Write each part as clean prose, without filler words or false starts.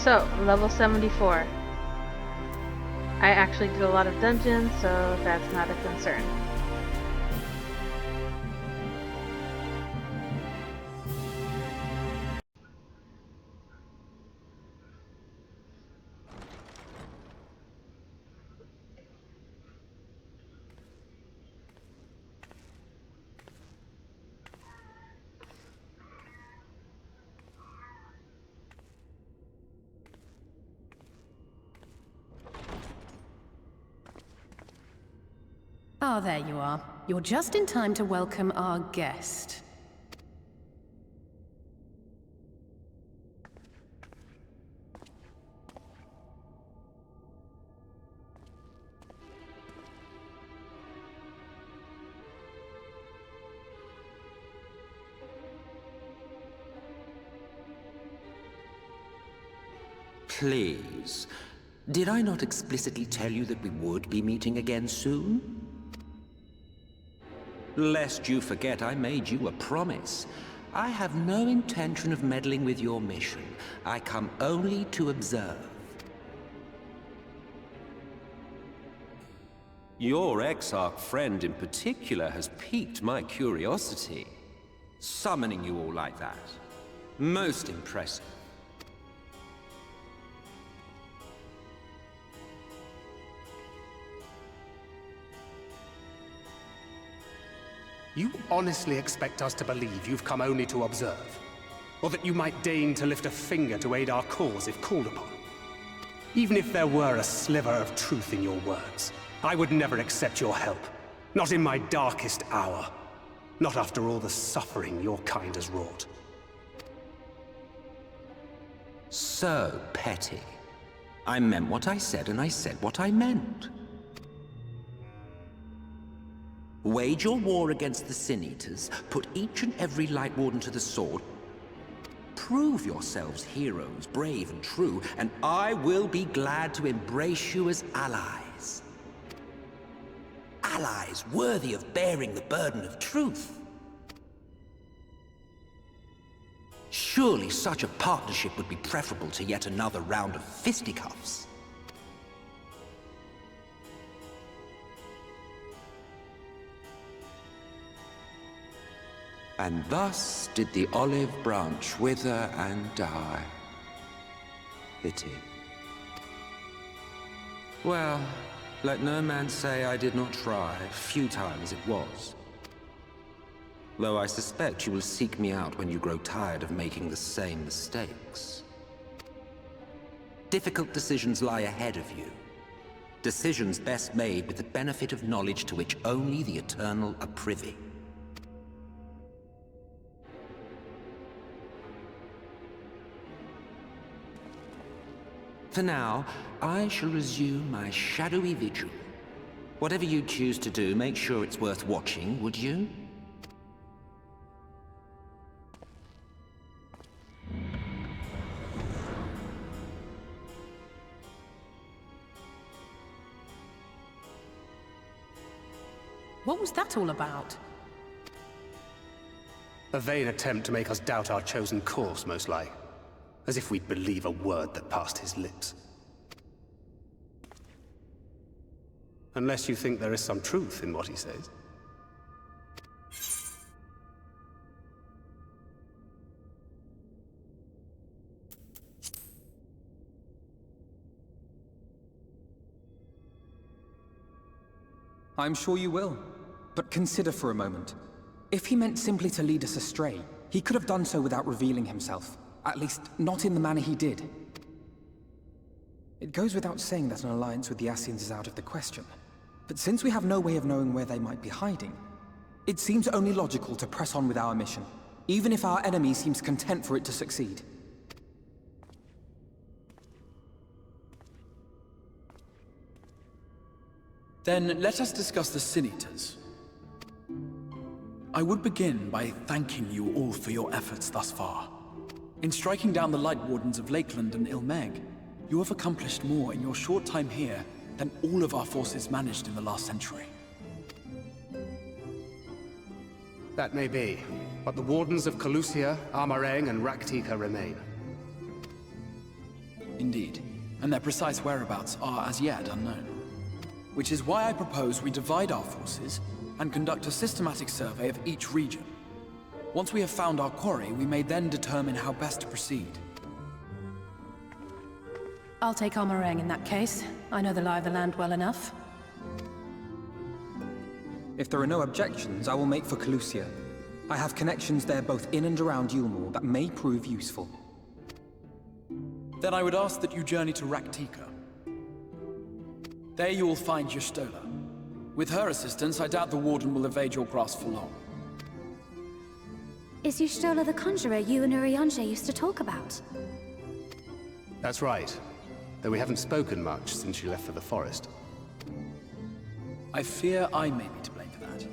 So, level 74. I actually did a lot of dungeons, so that's not a concern. Ah, there you are. You're just in time to welcome our guest. Please. Did I not explicitly tell you that we would be meeting again soon? Lest you forget, I made you a promise. I have no intention of meddling with your mission. I come only to observe. Your Exarch friend in particular has piqued my curiosity. Summoning you all like that. Most impressive. You honestly expect us to believe you've come only to observe? Or that you might deign to lift a finger to aid our cause if called upon? Even if there were a sliver of truth in your words, I would never accept your help. Not in my darkest hour. Not after all the suffering your kind has wrought. So petty. I meant what I said, and I said what I meant. Wage your war against the Sin Eaters, put each and every Light Warden to the sword, prove yourselves heroes, brave and true, and I will be glad to embrace you as allies. Allies worthy of bearing the burden of truth. Surely such a partnership would be preferable to yet another round of fisticuffs. And thus did the olive branch wither and die. Pity. Well, let no man say I did not try, futile as it was. Though I suspect you will seek me out when you grow tired of making the same mistakes. Difficult decisions lie ahead of you. Decisions best made with the benefit of knowledge to which only the eternal are privy. For now, I shall resume my shadowy vigil. Whatever you choose to do, make sure it's worth watching, would you? What was that all about? A vain attempt to make us doubt our chosen course, most like. As if we'd believe a word that passed his lips. Unless you think there is some truth in what he says. I'm sure you will. But consider for a moment. If he meant simply to lead us astray, he could have done so without revealing himself. At least, not in the manner he did. It goes without saying that an alliance with the Ascians is out of the question. But since we have no way of knowing where they might be hiding, it seems only logical to press on with our mission, even if our enemy seems content for it to succeed. Then let us discuss the Sin Eaters. I would begin by thanking you all for your efforts thus far. In striking down the Light Wardens of Lakeland and Ilmeg, you have accomplished more in your short time here than all of our forces managed in the last century. That may be, but the Wardens of Calusia, Amareng, and Raktika remain. Indeed, and their precise whereabouts are as yet unknown. Which is why I propose we divide our forces and conduct a systematic survey of each region. Once we have found our quarry, we may then determine how best to proceed. I'll take our meringue in that case. I know the lie of the land well enough. If there are no objections, I will make for Calusia. I have connections there both in and around Yulmore that may prove useful. Then I would ask that you journey to Raktika. There you will find Y'shtola. With her assistance, I doubt the Warden will evade your grasp for long. Is Y'shtola the conjurer you and Urianger used to talk about? That's right. Though we haven't spoken much since she left for the forest. I fear I may be to blame for that.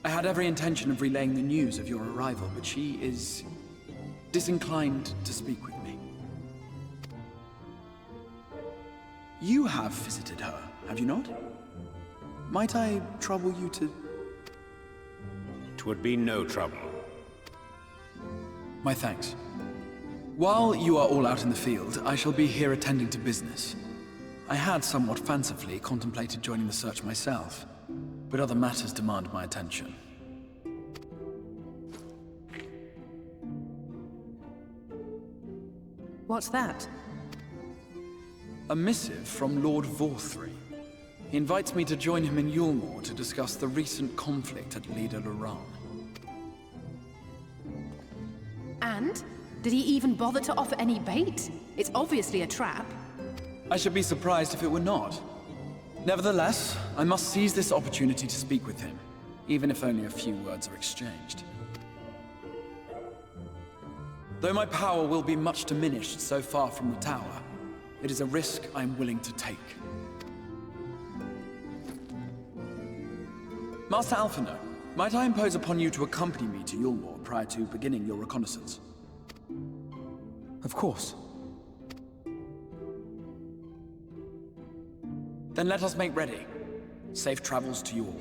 I had every intention of relaying the news of your arrival, but she is disinclined to speak with me. You have visited her, have you not? Might I trouble you to... 'Twould be no trouble. My thanks. While you are all out in the field, I shall be here attending to business. I had somewhat fancifully contemplated joining the search myself, but other matters demand my attention. What's that? A missive from Lord Vorthry. He invites me to join him in Yulmore to discuss the recent conflict at Lida Luran. And? Did he even bother to offer any bait? It's obviously a trap. I should be surprised if it were not. Nevertheless, I must seize this opportunity to speak with him, even if only a few words are exchanged. Though my power will be much diminished so far from the tower, it is a risk I am willing to take. Master Alphino, might I impose upon you to accompany me to Yulmore prior to beginning your reconnaissance? Of course. Then let us make ready. Safe travels to you all.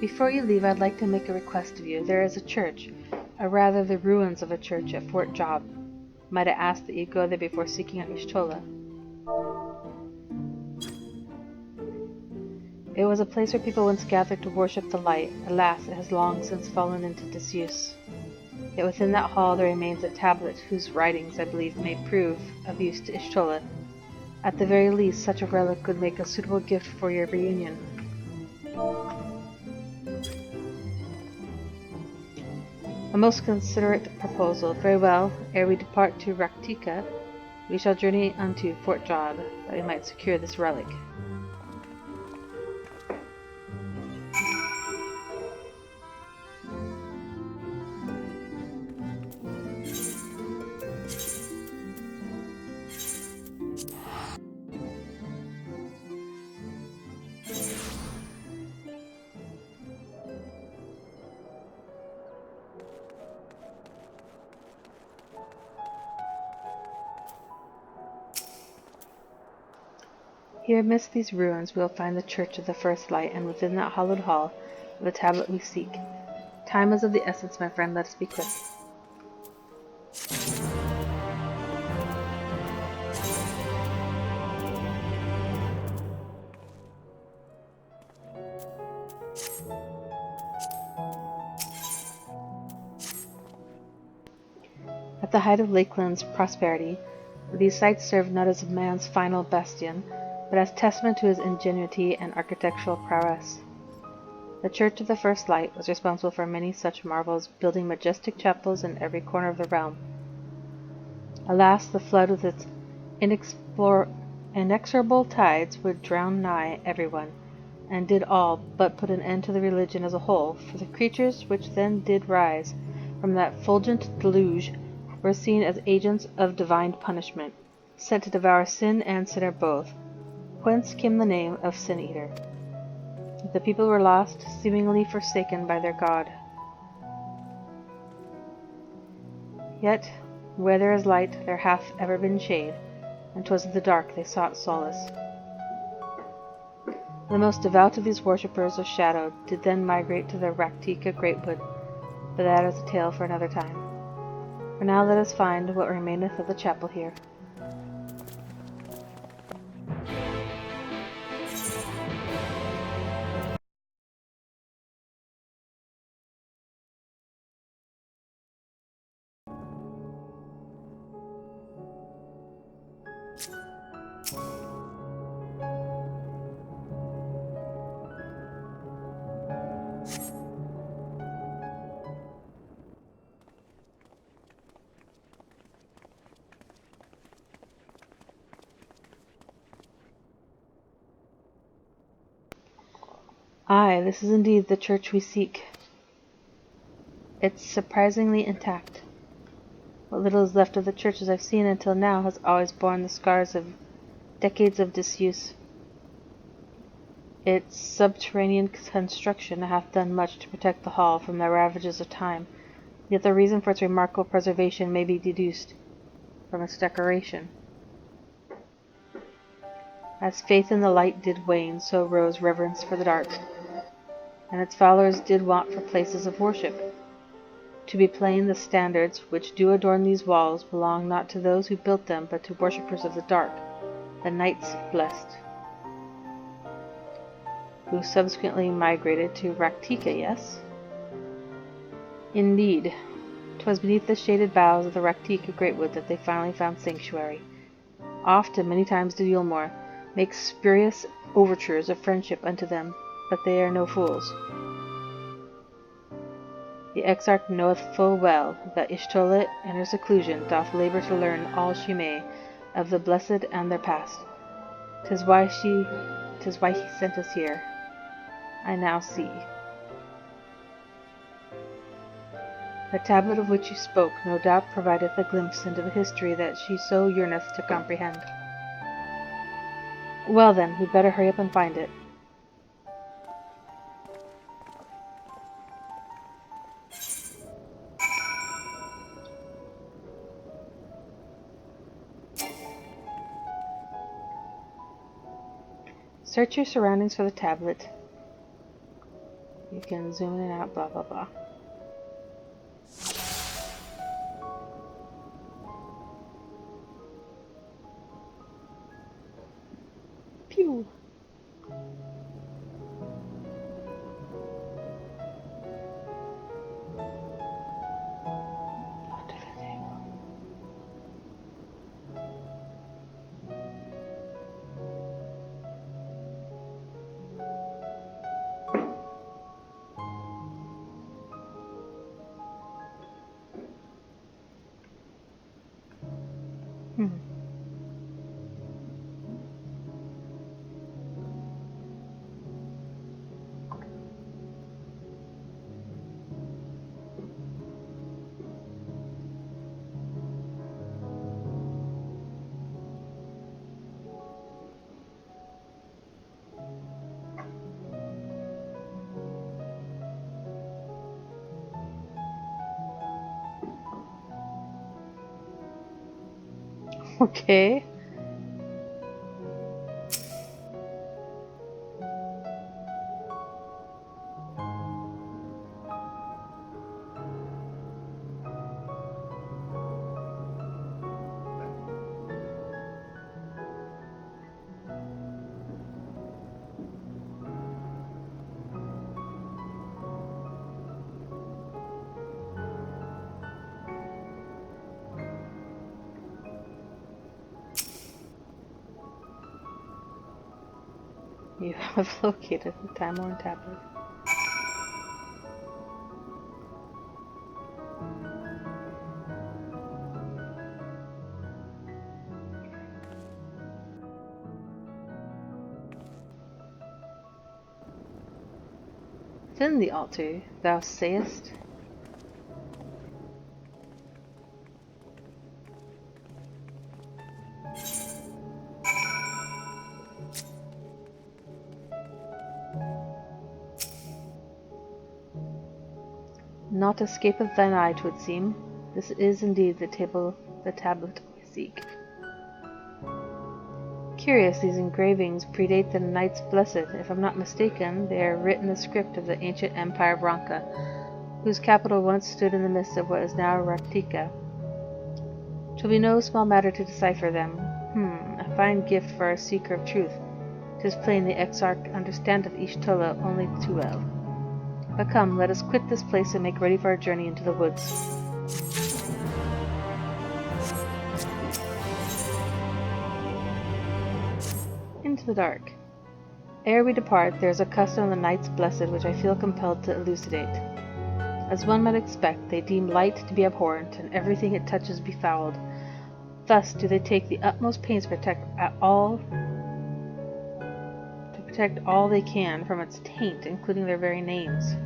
Before you leave, I'd like to make a request of you. There is a church, or rather the ruins of a church at Fort Job. Might I ask that you go there before seeking out Y'shtola? It was a place where people once gathered to worship the light. Alas, it has long since fallen into disuse. Yet within that hall there remains a tablet whose writings, I believe, may prove of use to Y'shtola. At the very least, such a relic would make a suitable gift for your reunion. A most considerate proposal. Very well. Ere we depart to Raktika, we shall journey unto Fort Job, that we might secure this relic. Here amidst these ruins we will find the Church of the First Light, and within that hallowed hall, the tablet we seek. Time is of the essence, my friend. Let us be quick. At the height of Lakeland's prosperity, these sites served not as man's final bastion, but as testament to his ingenuity and architectural prowess. The Church of the First Light was responsible for many such marvels, building majestic chapels in every corner of the realm. Alas, the flood with its inexorable tides would drown nigh everyone, and did all but put an end to the religion as a whole, for the creatures which then did rise from that fulgent deluge were seen as agents of divine punishment, sent to devour sin and sinner both, whence came the name of Sin-Eater. The people were lost, seemingly forsaken by their god. Yet, where there is light, there hath ever been shade, and 'twas in the dark they sought solace. The most devout of these worshippers of Shadow did then migrate to the Raktika Greatwood, but that is a tale for another time. For now let us find what remaineth of the chapel here. Aye, this is indeed the church we seek. It's surprisingly intact. What little is left of the churches I've seen until now has always borne the scars of decades of disuse. Its subterranean construction hath done much to protect the hall from the ravages of time, yet the reason for its remarkable preservation may be deduced from its decoration. As faith in the light did wane, so rose reverence for the dark, and its followers did want for places of worship. To be plain, the standards which do adorn these walls belong not to those who built them, but to worshippers of the dark, the knights blessed, who subsequently migrated to Raktika, yes? Indeed, 'twas beneath the shaded boughs of the Raktika Greatwood that they finally found sanctuary. Oft and many times did Yulmore make spurious overtures of friendship unto them, but they are no fools. The Exarch knoweth full well that Ishtola in her seclusion doth labour to learn all she may of the blessed and their past. 'Tis why he sent us here. I now see. The tablet of which you spoke no doubt provideth a glimpse into the history that she so yearneth to comprehend. Well then, we'd better hurry up and find it. Search your surroundings for the tablet. You can zoom in and out, blah blah blah. Pew! Okay. You have located the Time-worn tablet. Within the altar, thou sayest? Naught escapeth thine eye, 'twould seem. This is indeed the tablet we seek. Curious, these engravings predate the Knights Blessed. If I'm not mistaken, they are written in the script of the ancient Empire of Ronka, whose capital once stood in the midst of what is now Raktika. 'Twill be no small matter to decipher them. A fine gift for our seeker of truth. 'Tis plain the Exarch understandeth Y'shtola only too well. But come, let us quit this place and make ready for our journey into the woods. Into the dark. Ere we depart, there is a custom of the Knights Blessed which I feel compelled to elucidate. As one might expect, they deem light to be abhorrent, and everything it touches befouled. Thus do they take the utmost pains to protect all they can from its taint, including their very names.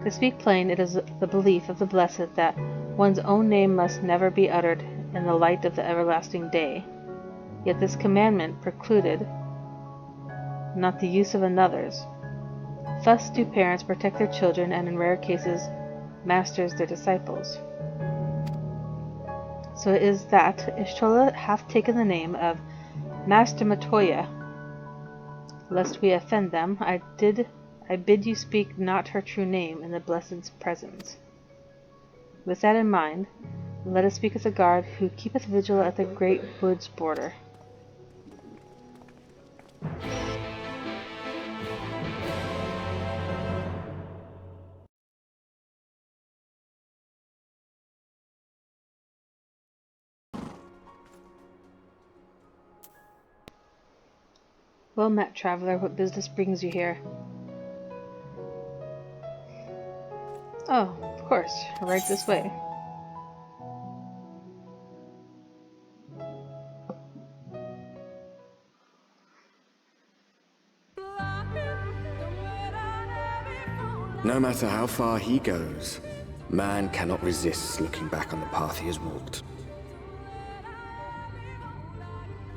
To speak plain, it is the belief of the Blessed that one's own name must never be uttered in the light of the everlasting day. Yet this commandment precluded not the use of another's. Thus do parents protect their children, and in rare cases, masters their disciples. So it is that Y'shtola hath taken the name of Master Matoya. Lest we offend them, I bid you speak not her true name in the Blessed's presence. With that in mind, let us speak of the guard who keepeth vigil at the great wood's border. Well met, traveler. What business brings you here? Oh, of course. Right this way. No matter how far he goes, man cannot resist looking back on the path he has walked.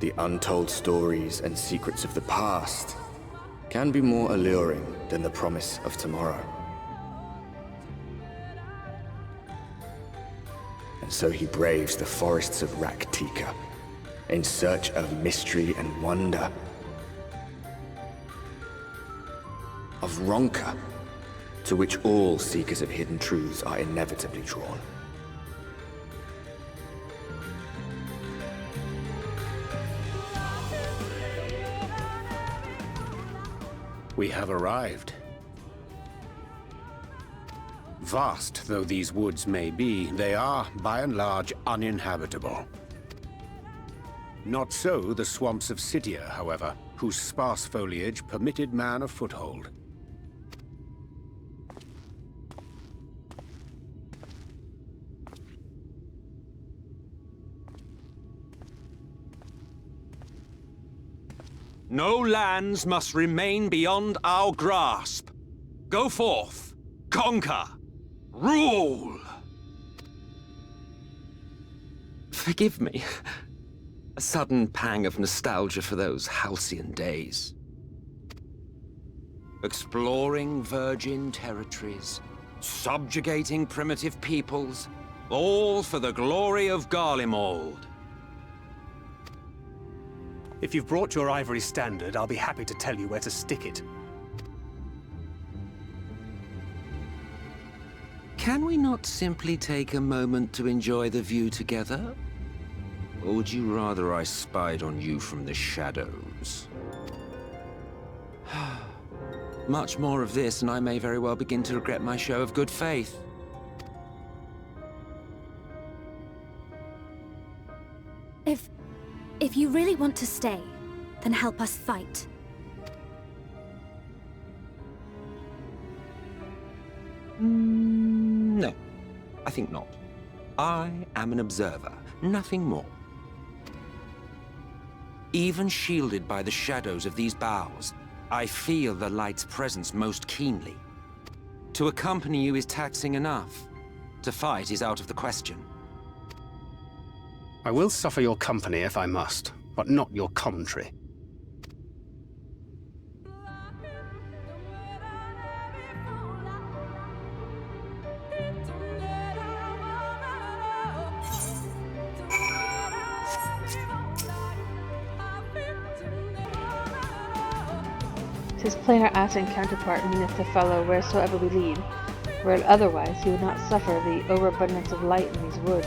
The untold stories and secrets of the past can be more alluring than the promise of tomorrow. And so he braves the forests of Raktika in search of mystery and wonder. Of Ronka, to which all seekers of hidden truths are inevitably drawn. We have arrived. Vast though these woods may be, they are, by and large, uninhabitable. Not so the swamps of Cydia, however, whose sparse foliage permitted man a foothold. No lands must remain beyond our grasp. Go forth, conquer, rule! Forgive me. A sudden pang of nostalgia for those halcyon days. Exploring virgin territories, subjugating primitive peoples, all for the glory of Garlemald. If you've brought your ivory standard, I'll be happy to tell you where to stick it. Can we not simply take a moment to enjoy the view together? Or would you rather I spied on you from the shadows? Much more of this, and I may very well begin to regret my show of good faith. If you really want to stay, then help us fight. No, I think not. I am an observer, nothing more. Even shielded by the shadows of these boughs, I feel the light's presence most keenly. To accompany you is taxing enough. To fight is out of the question. I will suffer your company if I must, but not your commentary. His planar ashen counterpart meaneth to follow wheresoever we lead, were it otherwise he would not suffer the overabundance of light in these woods.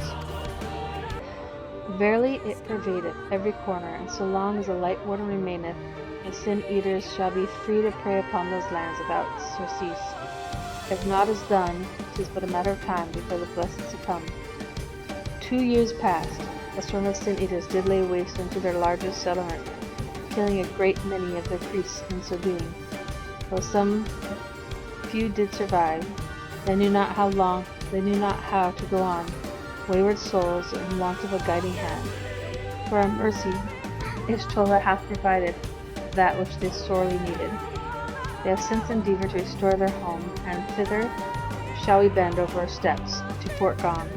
Verily it pervadeth every corner, and so long as the light warden remaineth, the sin-eaters shall be free to prey upon those lands without surcease. If naught is done, 'tis but a matter of time before the blessed succumb. 2 years past, a swarm of sin-eaters did lay waste unto their largest settlement, killing a great many of their priests in so doing. Though some few did survive, they knew not how to go on, wayward souls in want of a guiding hand. For our mercy, Ishtola hath provided that which they sorely needed. They have since endeavored to restore their home, and thither shall we bend over our steps to Port Gone.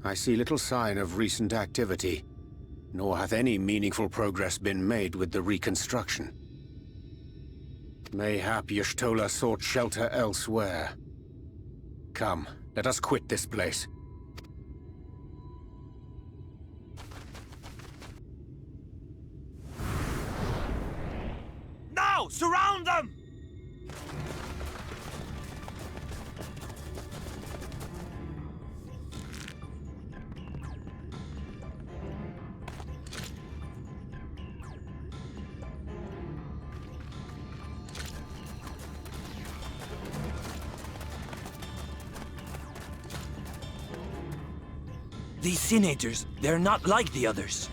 I see little sign of recent activity, nor hath any meaningful progress been made with the reconstruction. Mayhap Y'shtola sought shelter elsewhere. Come, let us quit this place. Now! Surround them! These Sin-Eaters, they're not like the others.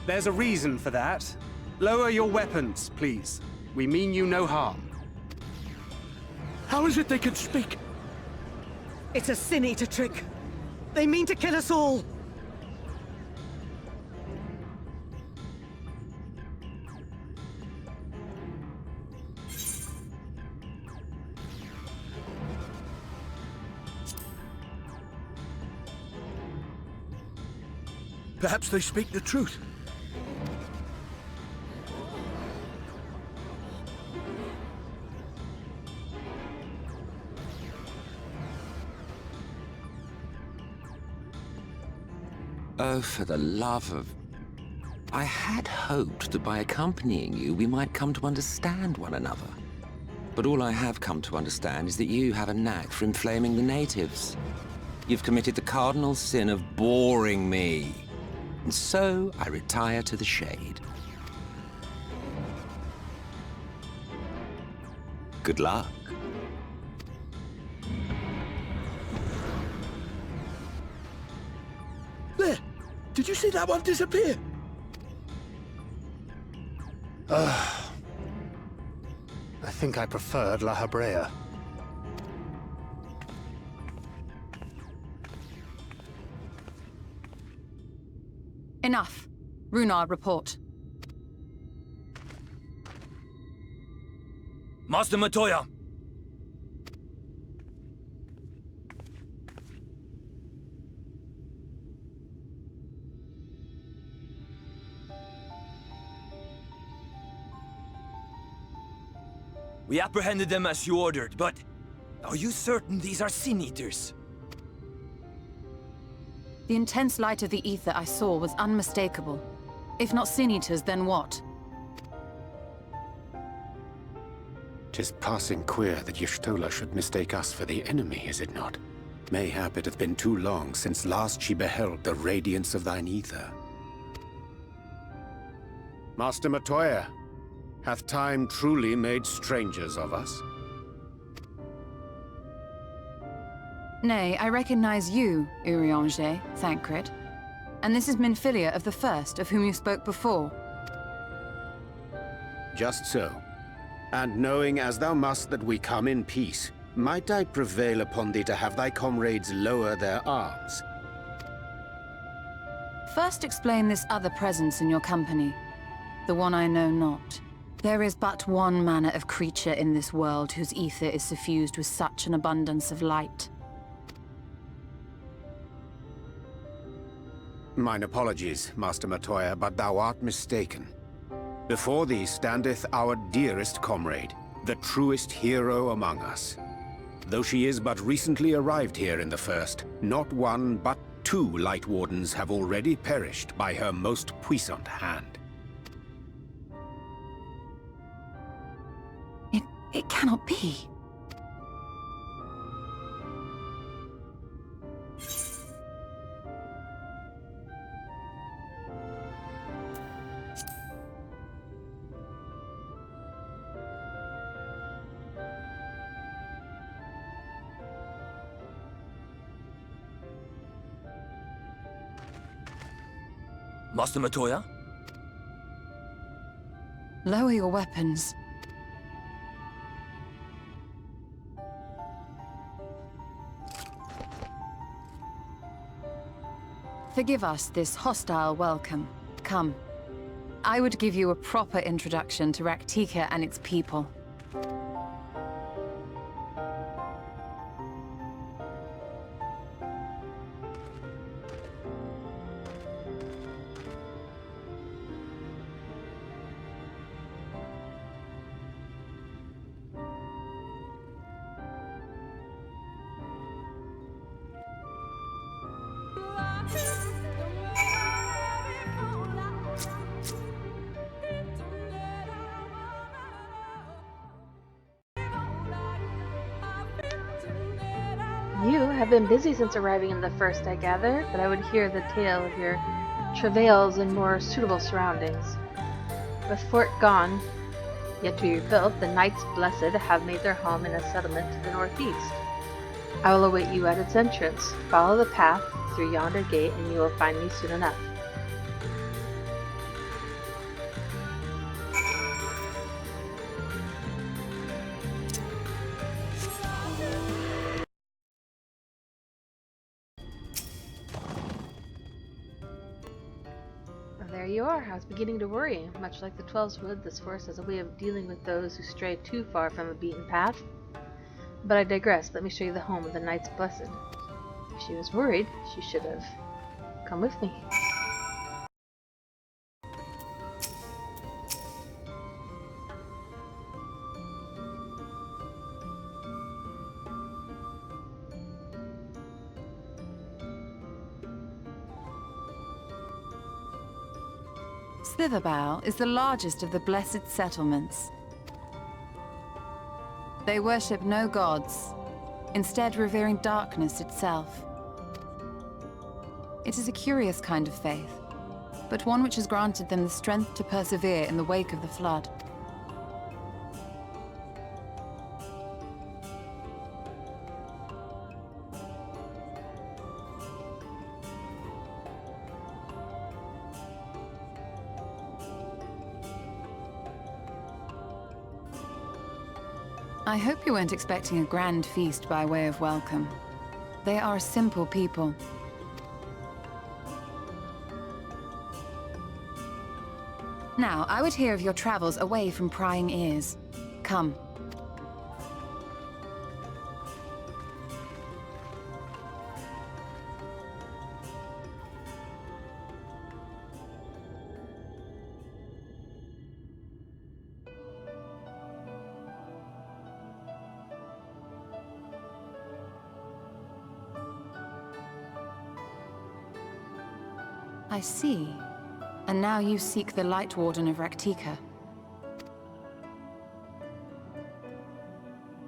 There's a reason for that. Lower your weapons, please. We mean you no harm. How is it they can speak? It's a Sin-Eater trick. They mean to kill us all. Perhaps they speak the truth. Oh, for the love of... I had hoped that by accompanying you, we might come to understand one another. But all I have come to understand is that you have a knack for inflaming the natives. You've committed the cardinal sin of boring me. And so I retire to the shade. Good luck. There! Did you see that one disappear? I think I preferred La Habrea. Enough. Runar, report. Master Matoya! We apprehended them as you ordered, but... are you certain these are Sin-Eaters? The intense light of the ether I saw was unmistakable. If not Sin-Eaters, then what? 'Tis passing queer that Y'shtola should mistake us for the enemy, is it not? Mayhap it hath been too long since last she beheld the radiance of thine ether. Master Matoya, hath time truly made strangers of us? Nay, I recognize you, Urianger, Thancred. And this is Minfilia of the First, of whom you spoke before. Just so. And knowing as thou must that we come in peace, might I prevail upon thee to have thy comrades lower their arms? First explain this other presence in your company, the one I know not. There is but one manner of creature in this world whose ether is suffused with such an abundance of light. Mine apologies, Master Matoya, but thou art mistaken. Before thee standeth our dearest comrade, the truest hero among us. Though she is but recently arrived here in the First, not one but 2 Light Wardens have already perished by her most puissant hand. It cannot be. Master Matoya? Lower your weapons. Forgive us this hostile welcome. Come. I would give you a proper introduction to Raktika and its people. You have been busy since arriving in the First, I gather, but I would hear the tale of your travails in more suitable surroundings. With Fort gone, yet to be rebuilt, the Knights Blessed have made their home in a settlement to the northeast. I will await you at its entrance. Follow the path through yonder gate and you will find me soon enough. There you are. I was beginning to worry. Much like the Twelves would, this force has a way of dealing with those who stray too far from the beaten path. But I digress. Let me show you the home of the Knights Blessed. If she was worried, she should have come with me. Slitherbow is the largest of the blessed settlements. They worship no gods, instead revering darkness itself. It is a curious kind of faith, but one which has granted them the strength to persevere in the wake of the flood. I hope you weren't expecting a grand feast by way of welcome. They are a simple people. Now, I would hear of your travels away from prying ears. Come. I see. And now you seek the Light Warden of Raktika.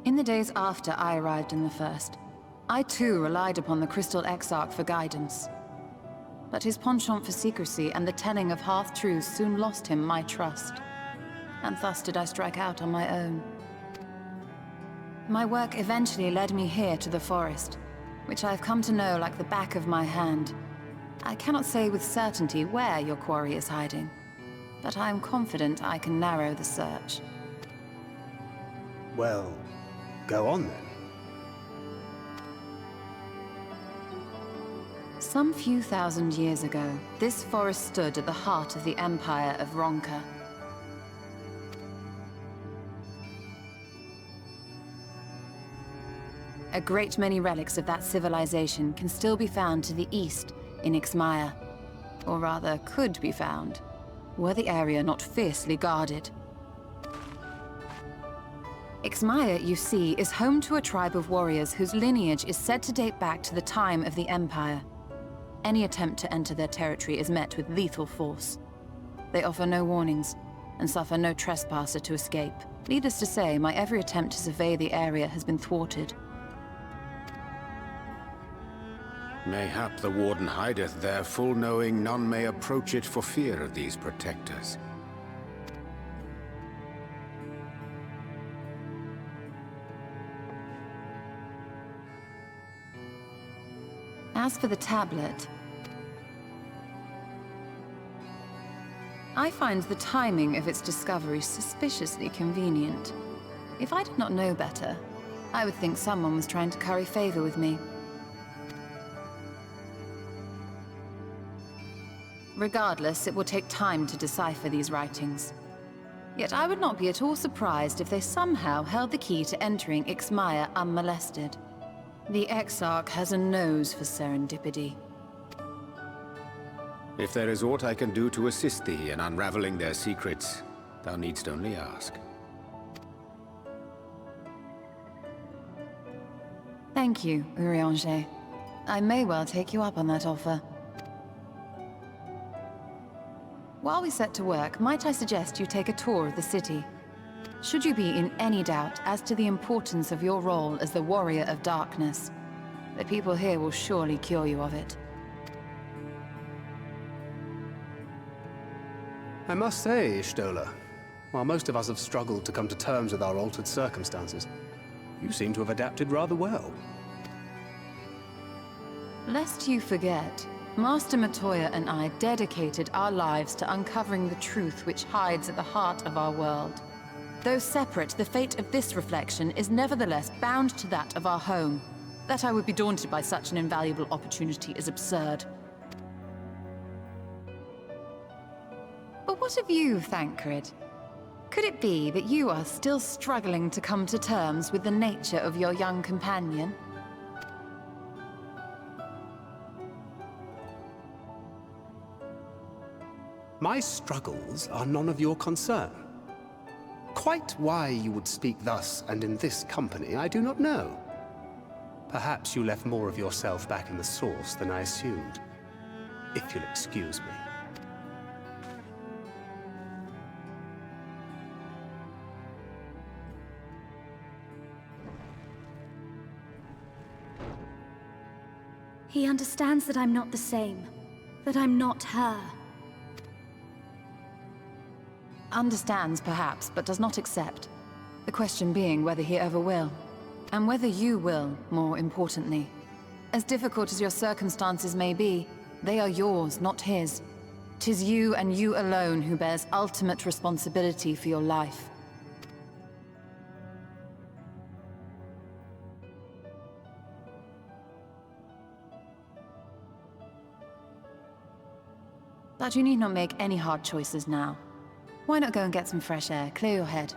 In the days after I arrived in the First, I too relied upon the Crystal Exarch for guidance. But his penchant for secrecy and the telling of half-truths soon lost him my trust. And thus did I strike out on my own. My work eventually led me here to the forest, which I have come to know like the back of my hand. I cannot say with certainty where your quarry is hiding, but I am confident I can narrow the search. Well, go on then. Some few thousand years ago, this forest stood at the heart of the Empire of Ronka. A great many relics of that civilization can still be found to the east in Ixmaya. Or rather, could be found, were the area not fiercely guarded. Ixmaya, you see, is home to a tribe of warriors whose lineage is said to date back to the time of the Empire. Any attempt to enter their territory is met with lethal force. They offer no warnings, and suffer no trespasser to escape. Needless to say, my every attempt to survey the area has been thwarted. Mayhap the Warden hideth there, full knowing none may approach it for fear of these protectors. As for the tablet, I find the timing of its discovery suspiciously convenient. If I did not know better, I would think someone was trying to curry favor with me. Regardless, it will take time to decipher these writings. Yet I would not be at all surprised if they somehow held the key to entering Ixmaya unmolested. The Exarch has a nose for serendipity. If there is aught I can do to assist thee in unraveling their secrets, thou needst only ask. Thank you, Urianger. I may well take you up on that offer. While we set to work, might I suggest you take a tour of the city? Should you be in any doubt as to the importance of your role as the Warrior of Darkness, the people here will surely cure you of it. I must say, Stola, while most of us have struggled to come to terms with our altered circumstances, you seem to have adapted rather well. Lest you forget, Master Matoya and I dedicated our lives to uncovering the truth which hides at the heart of our world. Though separate, the fate of this reflection is nevertheless bound to that of our home. That I would be daunted by such an invaluable opportunity is absurd. But what of you, Thancred? Could it be that you are still struggling to come to terms with the nature of your young companion? My struggles are none of your concern. Quite why you would speak thus and in this company, I do not know. Perhaps you left more of yourself back in the source than I assumed. If you'll excuse me. He understands that I'm not the same. That I'm not her. Understands, perhaps, but does not accept. The question being whether he ever will. And whether you will, more importantly. As difficult as your circumstances may be, they are yours, not his. 'Tis you and you alone who bears ultimate responsibility for your life. But you need not make any hard choices now. Why not go and get some fresh air, clear your head?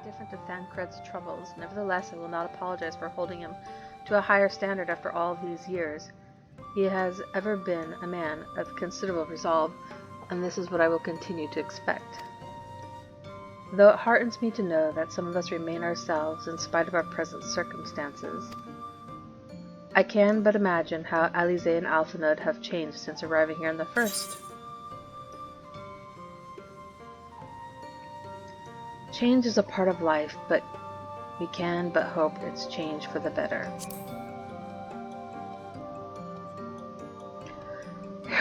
Indifferent to Thancred's troubles. Nevertheless, I will not apologize for holding him to a higher standard after all these years. He has ever been a man of considerable resolve, and this is what I will continue to expect. Though it heartens me to know that some of us remain ourselves in spite of our present circumstances, I can but imagine how Alize and Alphinaud have changed since arriving here in the first. Change is a part of life, but We can but hope it's changed for the better.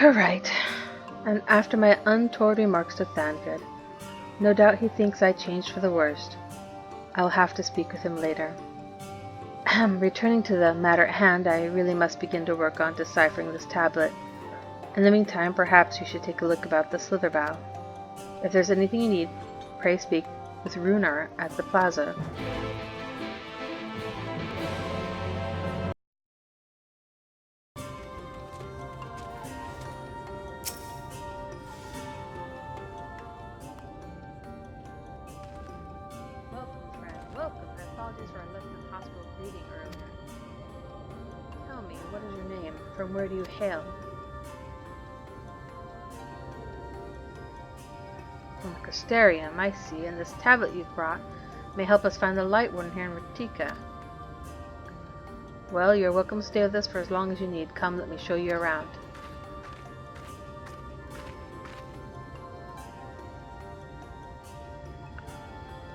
You're right. And after my untoward remarks to Thancred, no doubt he thinks I changed for the worst. I'll have to speak with him later. Returning to the matter at hand, I really must begin to work on deciphering this tablet. In the meantime, perhaps you should take a look about the Slitherbow. If there's anything you need, pray speak with Runar at the plaza. Welcome, friend. Welcome. And apologies for I left the hospital bleeding earlier. Tell me, what is your name? From where do you hail? From Crystarium, I see, and this tablet you've brought may help us find the Light Warden here in Ratika. Well, you're welcome to stay with us for as long as you need. Come, let me show you around.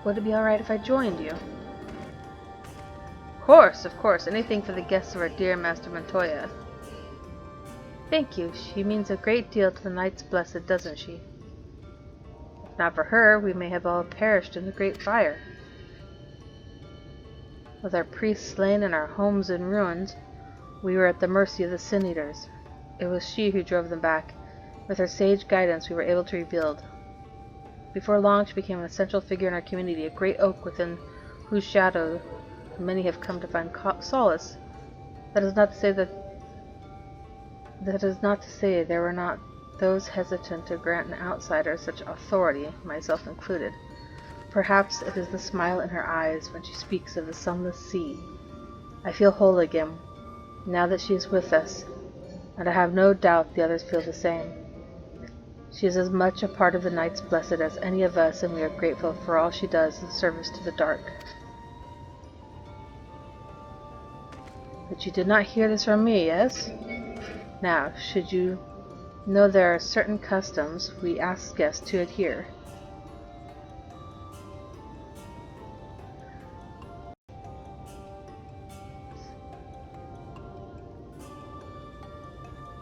Would it be alright if I joined you? Of course, anything for the guests of our dear Master Montoya. Thank you, she means a great deal to the Knights Blessed, doesn't she? If not for her, we may have all perished in the great fire. With our priests slain and our homes in ruins, we were at the mercy of the Sin Eaters. It was she who drove them back. With her sage guidance, we were able to rebuild. Before long, she became an essential figure in our community, a great oak within whose shadow many have come to find solace. That is not to say there were not those hesitant to grant an outsider such authority, myself included. Perhaps it is the smile in her eyes when she speaks of the sunless sea. I feel whole again, now that she is with us, and I have no doubt the others feel the same. She is as much a part of the Knights Blessed as any of us, and we are grateful for all she does in service to the dark. But you did not hear this from me, yes? Now, should you know there are certain customs we ask guests to adhere.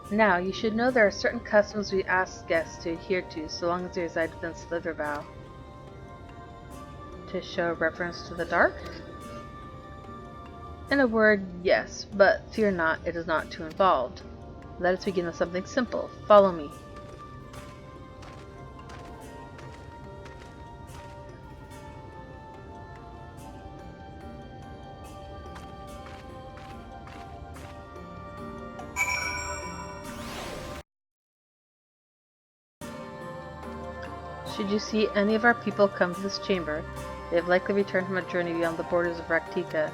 Now, you should know there are certain customs we ask guests to adhere to so long as they reside within Slitherbow. To show reverence to the dark? In a word, yes, but fear not, it is not too involved. Let us begin with something simple. Follow me. Should you see any of our people come to this chamber, they have likely returned from a journey beyond the borders of Raktika.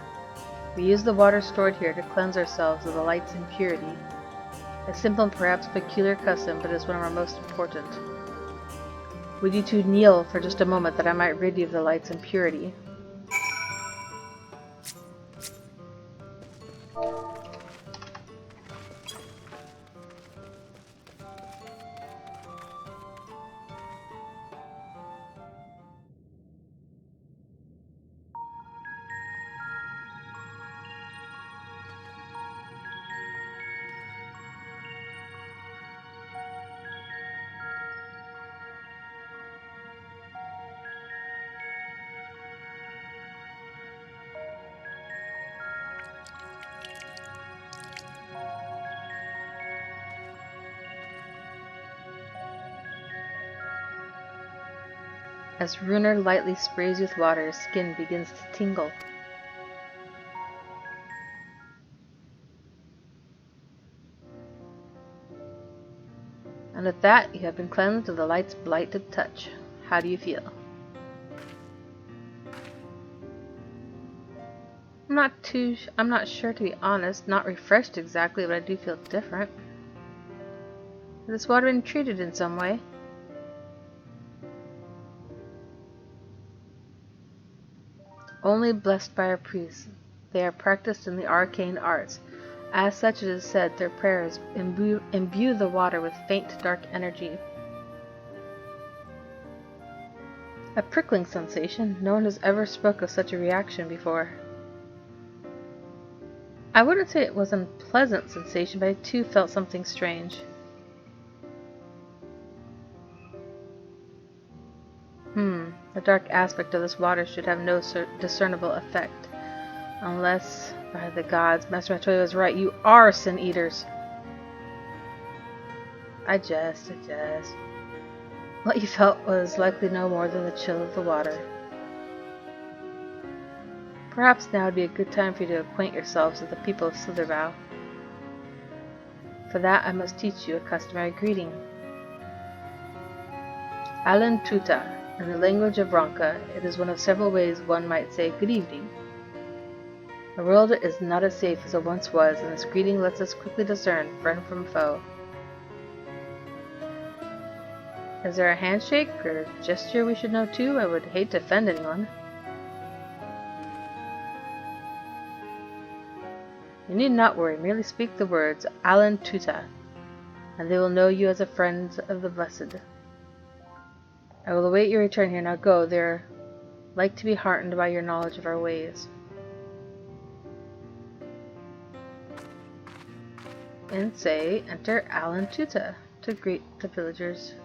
We use the water stored here to cleanse ourselves of the light's impurity. A simple and perhaps peculiar custom, but it is one of our most important. Would you two kneel for just a moment that I might rid you of the light's impurity? As Runar lightly sprays with water, his skin begins to tingle. And with that, you have been cleansed of the light's blighted touch. How do you feel? I'm not sure, to be honest. Not refreshed exactly, but I do feel different. Has this water been treated in some way? Only blessed by our priests. They are practiced in the arcane arts. As such, it is said their prayers imbue the water with faint, dark energy. A prickling sensation. No one has ever spoke of such a reaction before. I wouldn't say it was an unpleasant sensation, but I too felt something strange. The dark aspect of this water should have no discernible effect. Unless, by the gods, Master Matoya was right, you are sin eaters. I jest. What you felt was likely no more than the chill of the water. Perhaps now would be a good time for you to acquaint yourselves with the people of Slitherbow. For that I must teach you a customary greeting. Alan Tuta. In the language of Ronka, it is one of several ways one might say good evening. The world is not as safe as it once was, and this greeting lets us quickly discern friend from foe. Is there a handshake or gesture we should know too? I would hate to offend anyone. You need not worry, merely speak the words Alan Tuta, and they will know you as a friend of the Blessed. I will await your return here. Now go, they're like to be heartened by your knowledge of our ways. And say, enter Alan Tuta to greet the villagers.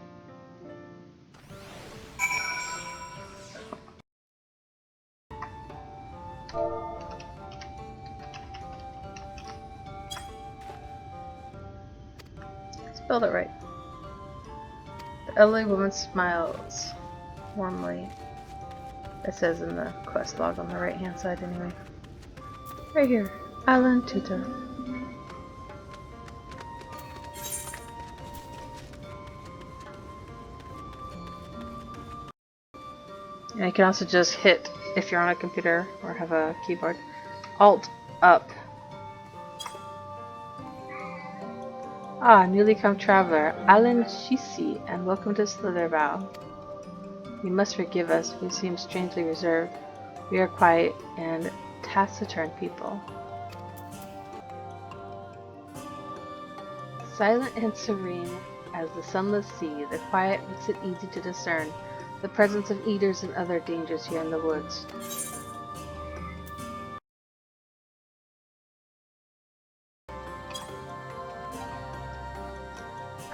Spelled it right. The elderly woman smiles warmly. It says in the quest log on the right hand side anyway. Right here, Alan Tuta. And you can also just hit, if you're on a computer or have a keyboard, Alt up. Ah, newly come traveler, Alan Shisi, and welcome to Slitherbow. You must forgive us, we seem strangely reserved. We are quiet and taciturn people. Silent and serene as the sunless sea, the quiet makes it easy to discern the presence of eaters and other dangers here in the woods.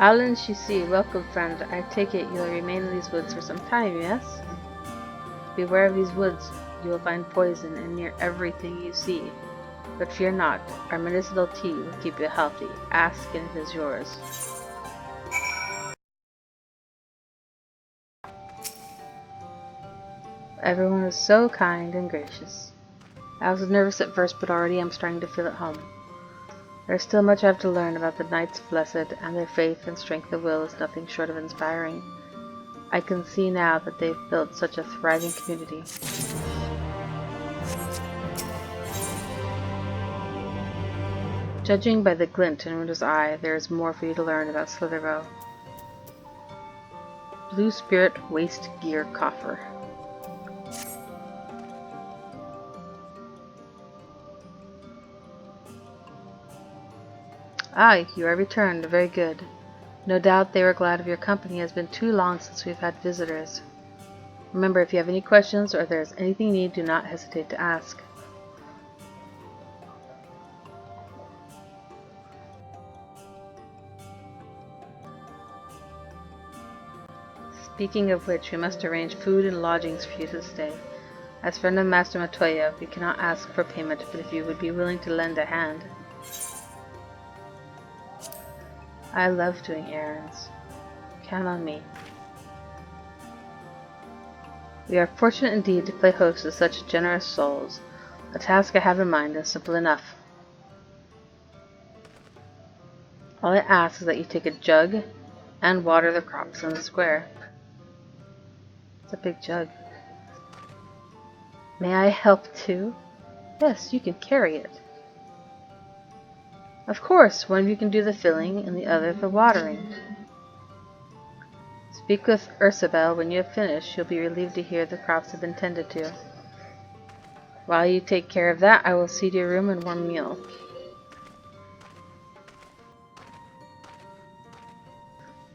Alan Shisi, welcome friend. I take it you'll remain in these woods for some time, yes? Beware of these woods. You will find poison in near everything you see. But fear not, our medicinal tea will keep you healthy. Ask and it is yours. Everyone is so kind and gracious. I was nervous at first, but already I'm starting to feel at home. There's still much I have to learn about the Knights Blessed, and their faith and strength of will is nothing short of inspiring. I can see now that they've built such a thriving community. Judging by the glint in Runa's eye, there is more for you to learn about Slitherbow. Blue Spirit Waste Gear Coffer. Ah, you are returned. Very good. No doubt they were glad of your company. It has been too long since we've had visitors. Remember, if you have any questions or if there is anything you need, do not hesitate to ask. Speaking of which, we must arrange food and lodgings for you to stay. As friend of Master Matoya, we cannot ask for payment, but if you would be willing to lend a hand. I love doing errands. Count on me. We are fortunate indeed to play host to such generous souls. The task I have in mind is simple enough. All I ask is that you take a jug and water the crops in the square. It's a big jug. May I help too? Yes, you can carry it. Of course, one of you can do the filling and the other the watering. Speak with Ursabel when you have finished. She'll be relieved to hear the crops have been tended to. While you take care of that, I will see to your room and warm meal.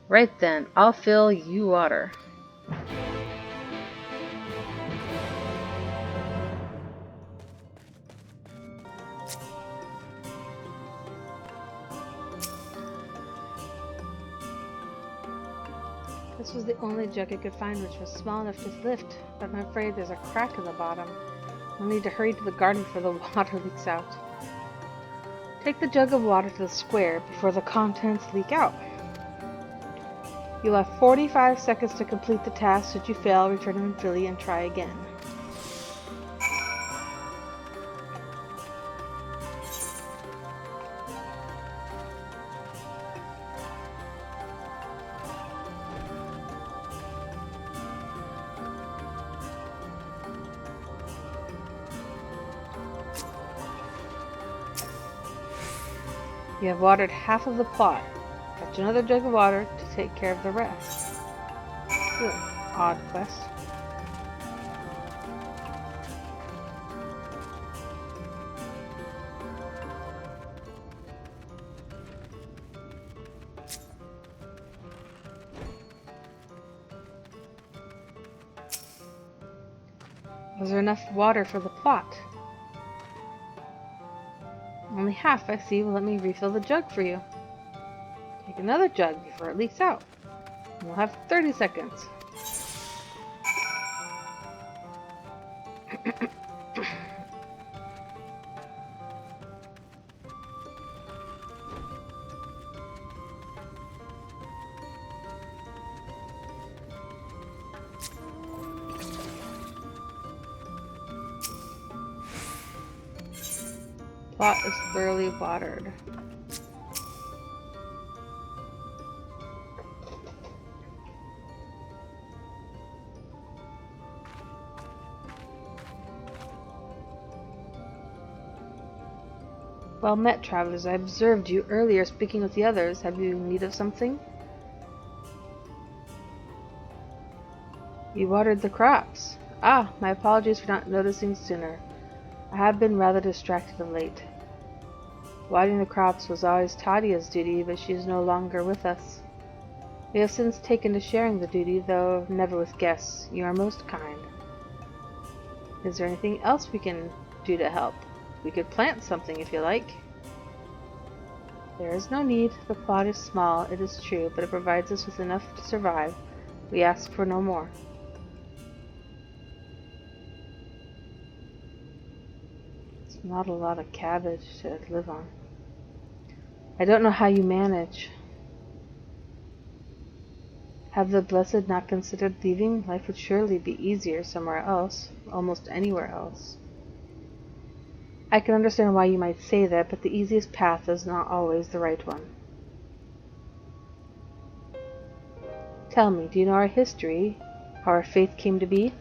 Right then, I'll fill you water. This was the only jug I could find which was small enough to lift, but I'm afraid there's a crack in the bottom. We'll need to hurry to the garden before the water leaks out. Take the jug of water to the square before the contents leak out. You'll have 45 seconds to complete the task. Should you fail, return to Philly and try again. You have watered half of the plot. Fetch another jug of water to take care of the rest. Good. Odd quest. Was there enough water for the plot? Only half, I see. Well, let me refill the jug for you. Take another jug before it leaks out. We'll have 30 seconds. Plot is thoroughly watered. Well met, travelers. I observed you earlier speaking with the others. Have you need of something? You watered the crops. Ah, my apologies for not noticing sooner. I have been rather distracted of late. Watering the crops was always Tadia's duty, but she is no longer with us. We have since taken to sharing the duty, though never with guests. You are most kind. Is there anything else we can do to help? We could plant something if you like. There is no need. The plot is small, it is true, but it provides us with enough to survive. We ask for no more. It's not a lot of cabbage to live on. I don't know how you manage. Have the Blessed not considered leaving? Life would surely be easier somewhere else, almost anywhere else. I can understand why you might say that, but the easiest path is not always the right one. Tell me, do you know our history? How our faith came to be?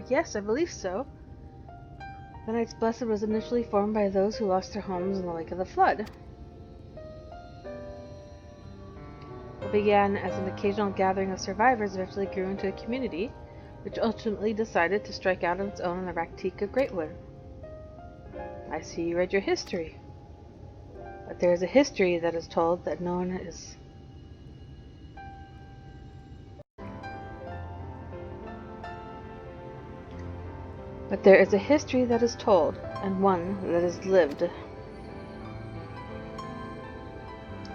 Yes, I believe so. The Knights Blessed was initially formed by those who lost their homes in the wake of the flood. It began as an occasional gathering of survivors, eventually grew into a community, which ultimately decided to strike out on its own in the Raktika Greatwood. I see you read your history. But there is a history that is told that no one is... But there is a history that is told, and one that is lived.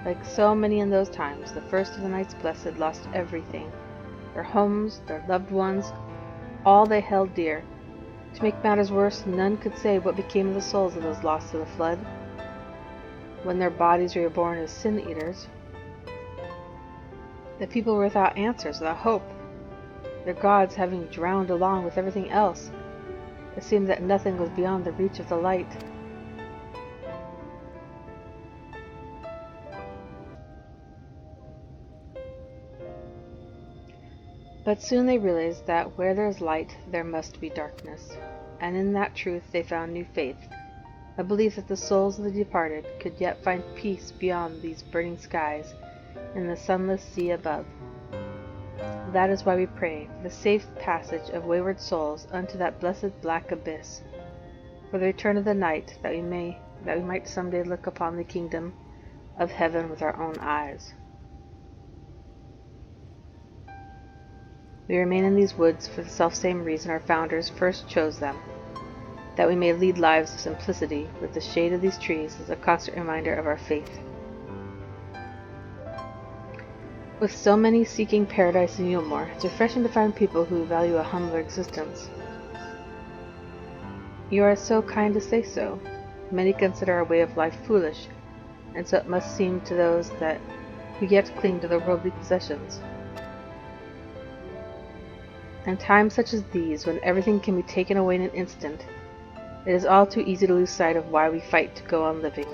Like so many in those times, the first of the Knights Blessed lost everything. Their homes, their loved ones, all they held dear. To make matters worse, none could say what became of the souls of those lost to the flood. When their bodies were reborn as sin-eaters, the people were without answers, without hope. Their gods having drowned along with everything else. It seemed that nothing was beyond the reach of the light. But soon they realized that where there is light, there must be darkness. And in that truth they found new faith, a belief that the souls of the departed could yet find peace beyond these burning skies, in the sunless sea above. That is why we pray for the safe passage of wayward souls unto that blessed black abyss, for the return of the night, that we might someday look upon the kingdom of heaven with our own eyes. We remain in these woods for the selfsame reason our founders first chose them, that we may lead lives of simplicity with the shade of these trees as a constant reminder of our faith. With so many seeking paradise in Yulmore, it's refreshing to find people who value a humbler existence. You are so kind to say so. Many consider our way of life foolish, and so it must seem to those that who yet cling to their worldly possessions. In times such as these, when everything can be taken away in an instant, it is all too easy to lose sight of why we fight to go on living.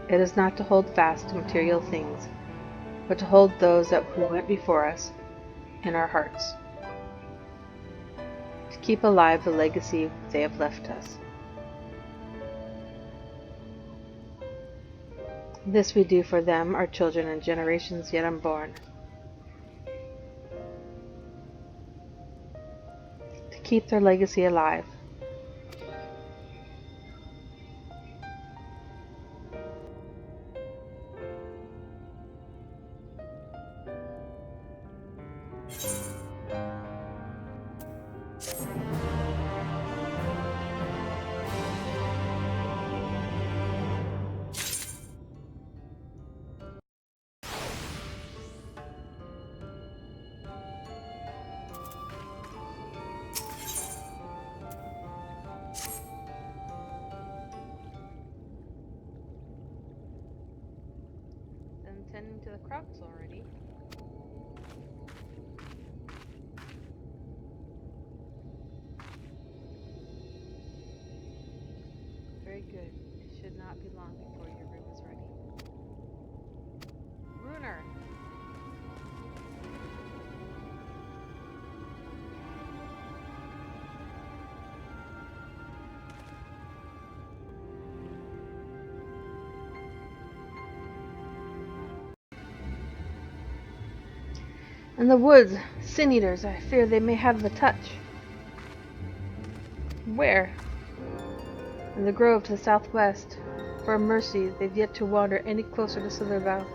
It is not to hold fast to material things, but to hold those that who went before us in our hearts, to keep alive the legacy they have left us. This we do for them, our children, and generations yet unborn. To keep their legacy alive. Tending to the crops already. Very good. It should not be long before your room is ready. Runer! In the woods, sin eaters, I fear they may have the touch. Where? In the grove to the southwest. For a mercy, they've yet to wander any closer to Silverbow.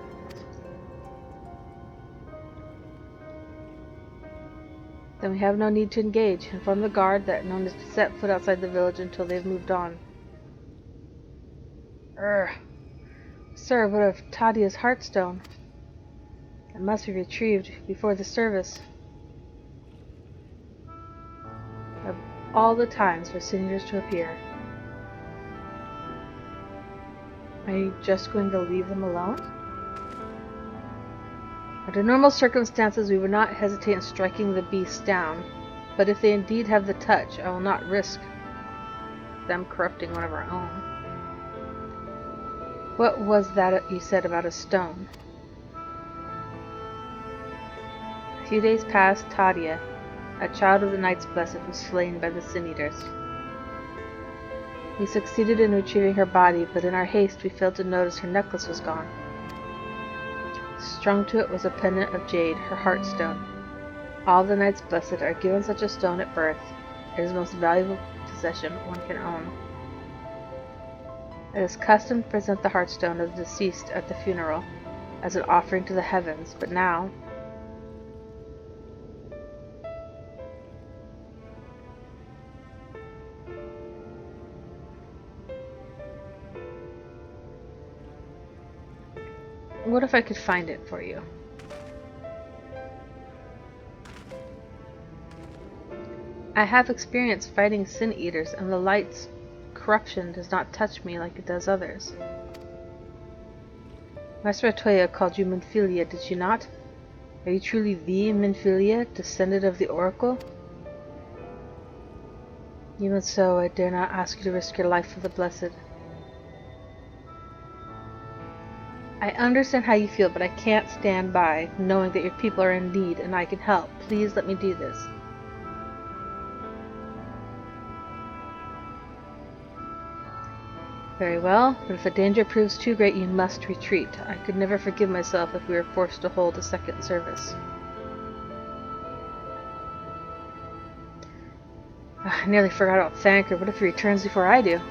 Then we have no need to engage. Inform the guard that no one is to set foot outside the village until they've moved on. Sir, what of Tadia's heartstone? It must be retrieved before the service. Of all the times for sinners to appear. Are you just going to leave them alone? Under normal circumstances, we would not hesitate in striking the beasts down, but if they indeed have the touch, I will not risk them corrupting one of our own. What was that you said about a stone? A few days past, Tadia, a child of the Knights Blessed, was slain by the Sin Eaters. We succeeded in retrieving her body, but in our haste we failed to notice her necklace was gone. Strung to it was a pendant of jade, her heartstone. All the Knights Blessed are given such a stone at birth. It is the most valuable possession one can own. It is custom to present the heartstone of the deceased at the funeral, as an offering to the heavens, but now... What if I could find it for you? I have experience fighting sin eaters, and the light's corruption does not touch me like it does others. Master Atoya called you Minfilia, did she not? Are you truly the Minfilia, descendant of the Oracle? Even so, I dare not ask you to risk your life for the Blessed. I understand how you feel, but I can't stand by, knowing that your people are in need and I can help. Please let me do this. Very well, but if the danger proves too great, you must retreat. I could never forgive myself if we were forced to hold a second service. I nearly forgot about Thanker. What if he returns before I do?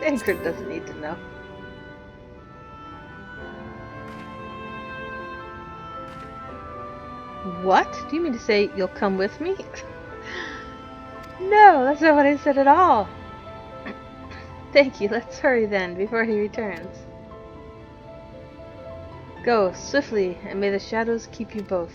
Ingrid doesn't need to know. What? Do you mean to say you'll come with me? No, that's not what I said at all. Thank you, let's hurry then, before he returns. Go, swiftly, and may the shadows keep you both.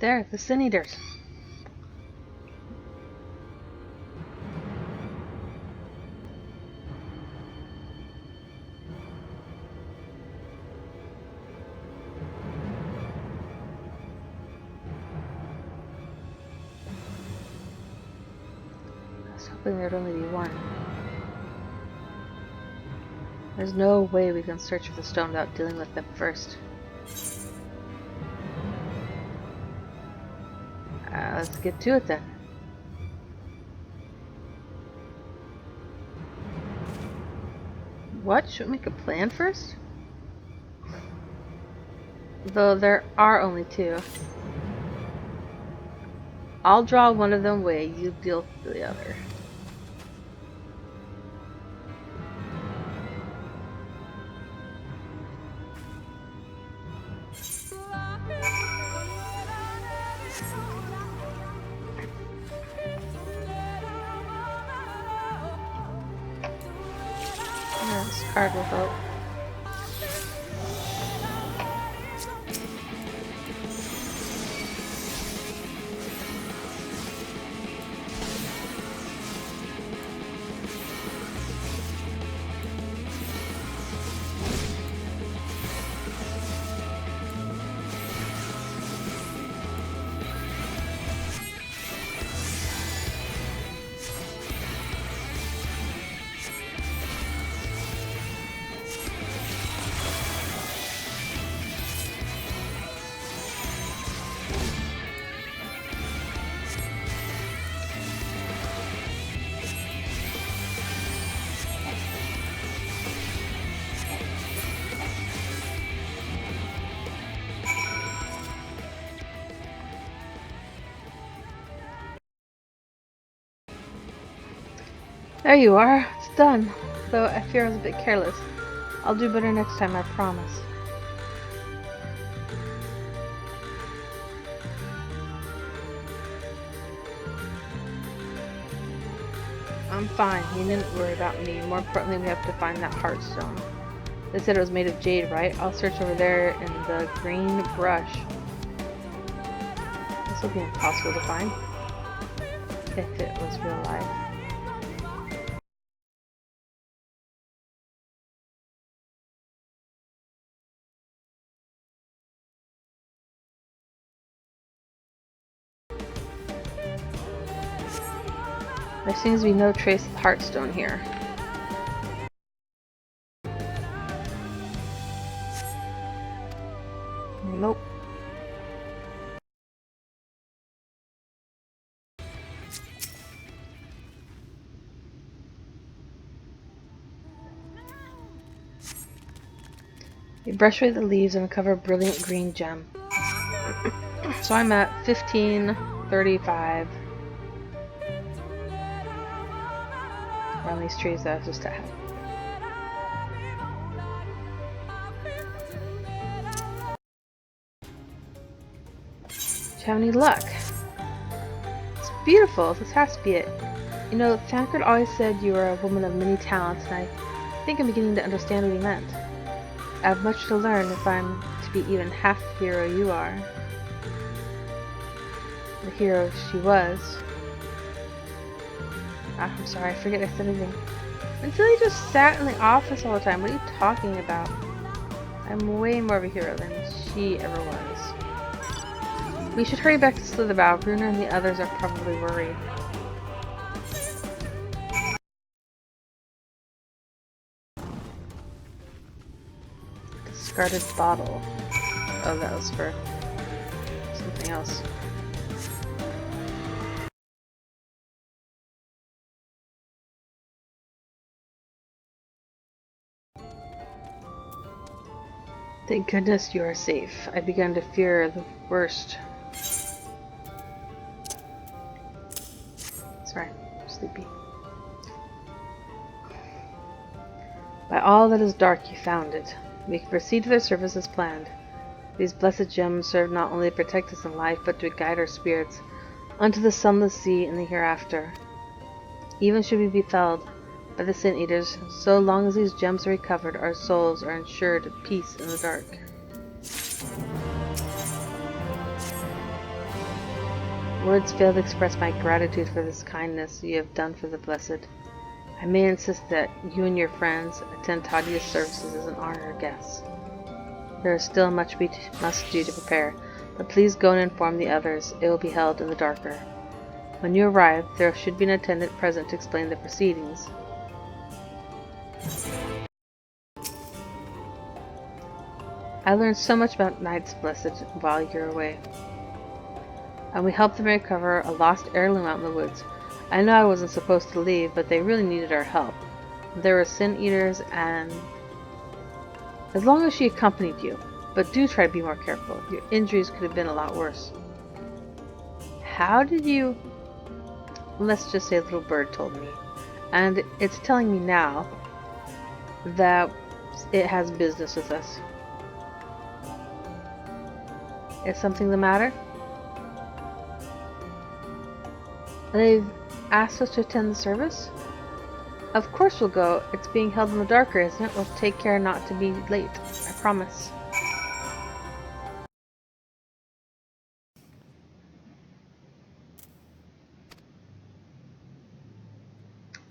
There, the Sin Eaters. I was hoping there'd only be one. There's no way we can search for the stone without dealing with them first. Let's get to it then. What? Should we make a plan first? Though there are only two. I'll draw one of them away, you deal with the other. This card will help. There you are. It's done. Though I fear I was a bit careless. I'll do better next time, I promise. I'm fine. You needn't worry about me. More importantly, we have to find that heartstone. They said it was made of jade, right? I'll search over there in the green brush. This will be impossible to find. If it was real life. There seems to be no trace of heartstone here. Nope. You brush away the leaves and uncover a brilliant green gem. So I'm at 1535. Around these trees that I was just at. Do you have any luck? It's beautiful. This has to be it. You know, Tancred always said you were a woman of many talents, and I think I'm beginning to understand what he meant. I have much to learn if I'm to be even half the hero you are. The hero she was. I'm sorry, I forget I said anything. Until he just sat in the office all the time. What are you talking about? I'm way more of a hero than she ever was. We should hurry back to Slitherbow. Bruner and the others are probably worried. Discarded bottle. Oh, that was for something else. Thank goodness you are safe. I began to fear the worst. Sorry, I'm sleepy. By all that is dark, you found it. We can proceed to their service as planned. These blessed gems serve not only to protect us in life, but to guide our spirits unto the sunless sea in the hereafter. Even should we be felled by the Sin Eaters, so long as these gems are recovered, our souls are ensured peace in the dark. Words fail to express my gratitude for this kindness you have done for the blessed. I may insist that you and your friends attend Tadia's services as an honored guest. There is still much we must do to prepare, but please go and inform the others. It will be held in the darker. When you arrive, there should be an attendant present to explain the proceedings. I learned so much about Knights Blessed while you're away. And we helped them recover a lost heirloom out in the woods. I know I wasn't supposed to leave, but they really needed our help. There were Sin Eaters and... As long as she accompanied you. But do try to be more careful. Your injuries could have been a lot worse. How did you... Let's just say a little bird told me. And it's telling me now that it has business with us. Is something the matter? They've asked us to attend the service? Of course we'll go. It's being held in the darker, isn't it? We'll take care not to be late. I promise.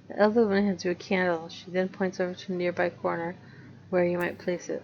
The elder woman hands you a candle. She then points over to a nearby corner where you might place it.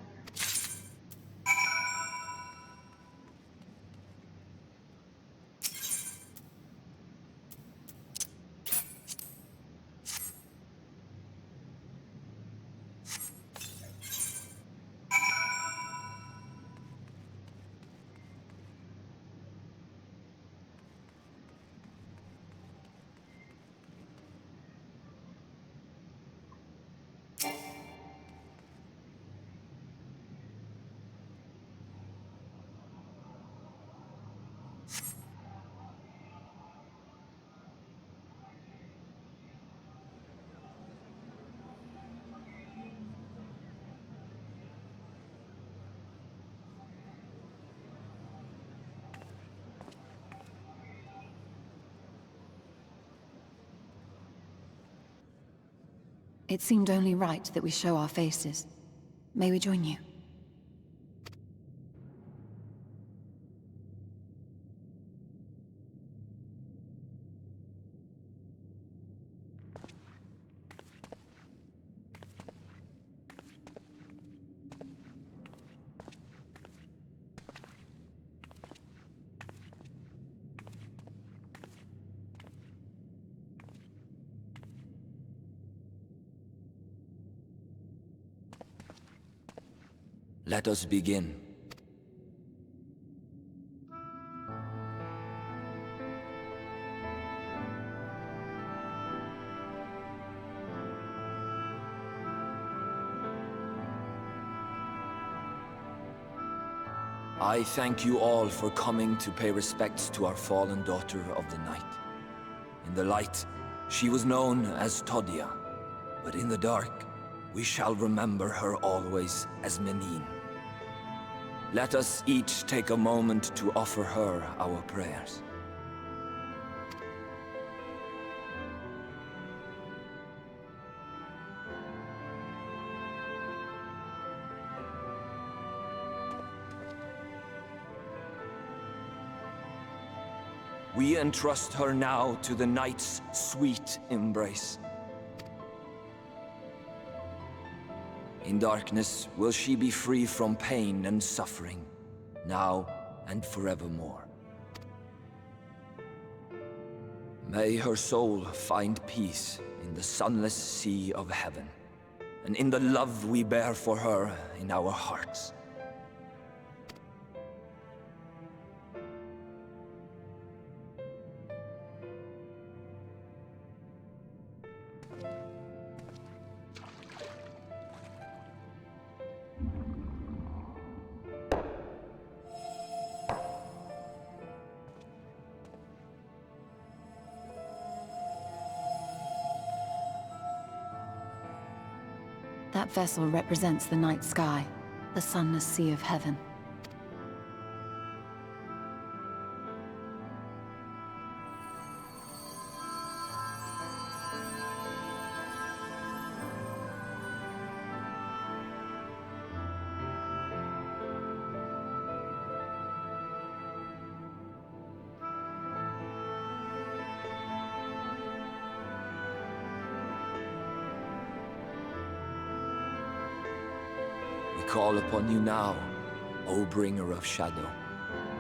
It seemed only right that we show our faces. May we join you? Let us begin. I thank you all for coming to pay respects to our fallen daughter of the night. In the light, she was known as Tadia, but in the dark, we shall remember her always as Menine. Let us each take a moment to offer her our prayers. We entrust her now to the night's sweet embrace. In darkness will she be free from pain and suffering. now and forevermore. May her soul find peace in the sunless sea of heaven, and in the love we bear for her in our hearts. That vessel represents the night sky, the sunless sea of heaven. We call upon you now, O bringer of shadow,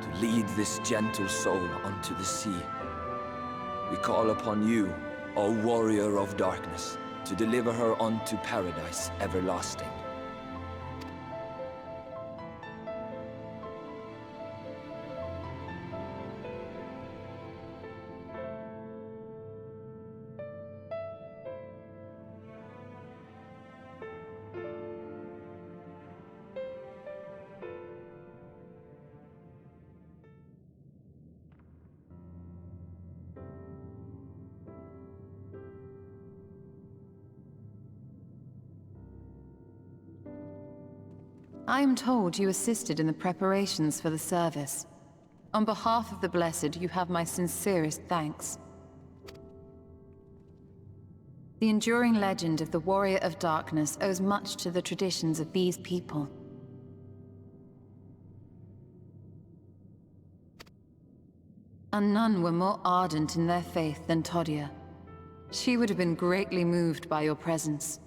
to lead this gentle soul onto the sea. We call upon you, O warrior of darkness, to deliver her onto paradise everlasting. I am told you assisted in the preparations for the service. On behalf of the Blessed, you have my sincerest thanks. The enduring legend of the Warrior of Darkness owes much to the traditions of these people. And none were more ardent in their faith than Todia. She would have been greatly moved by your presence.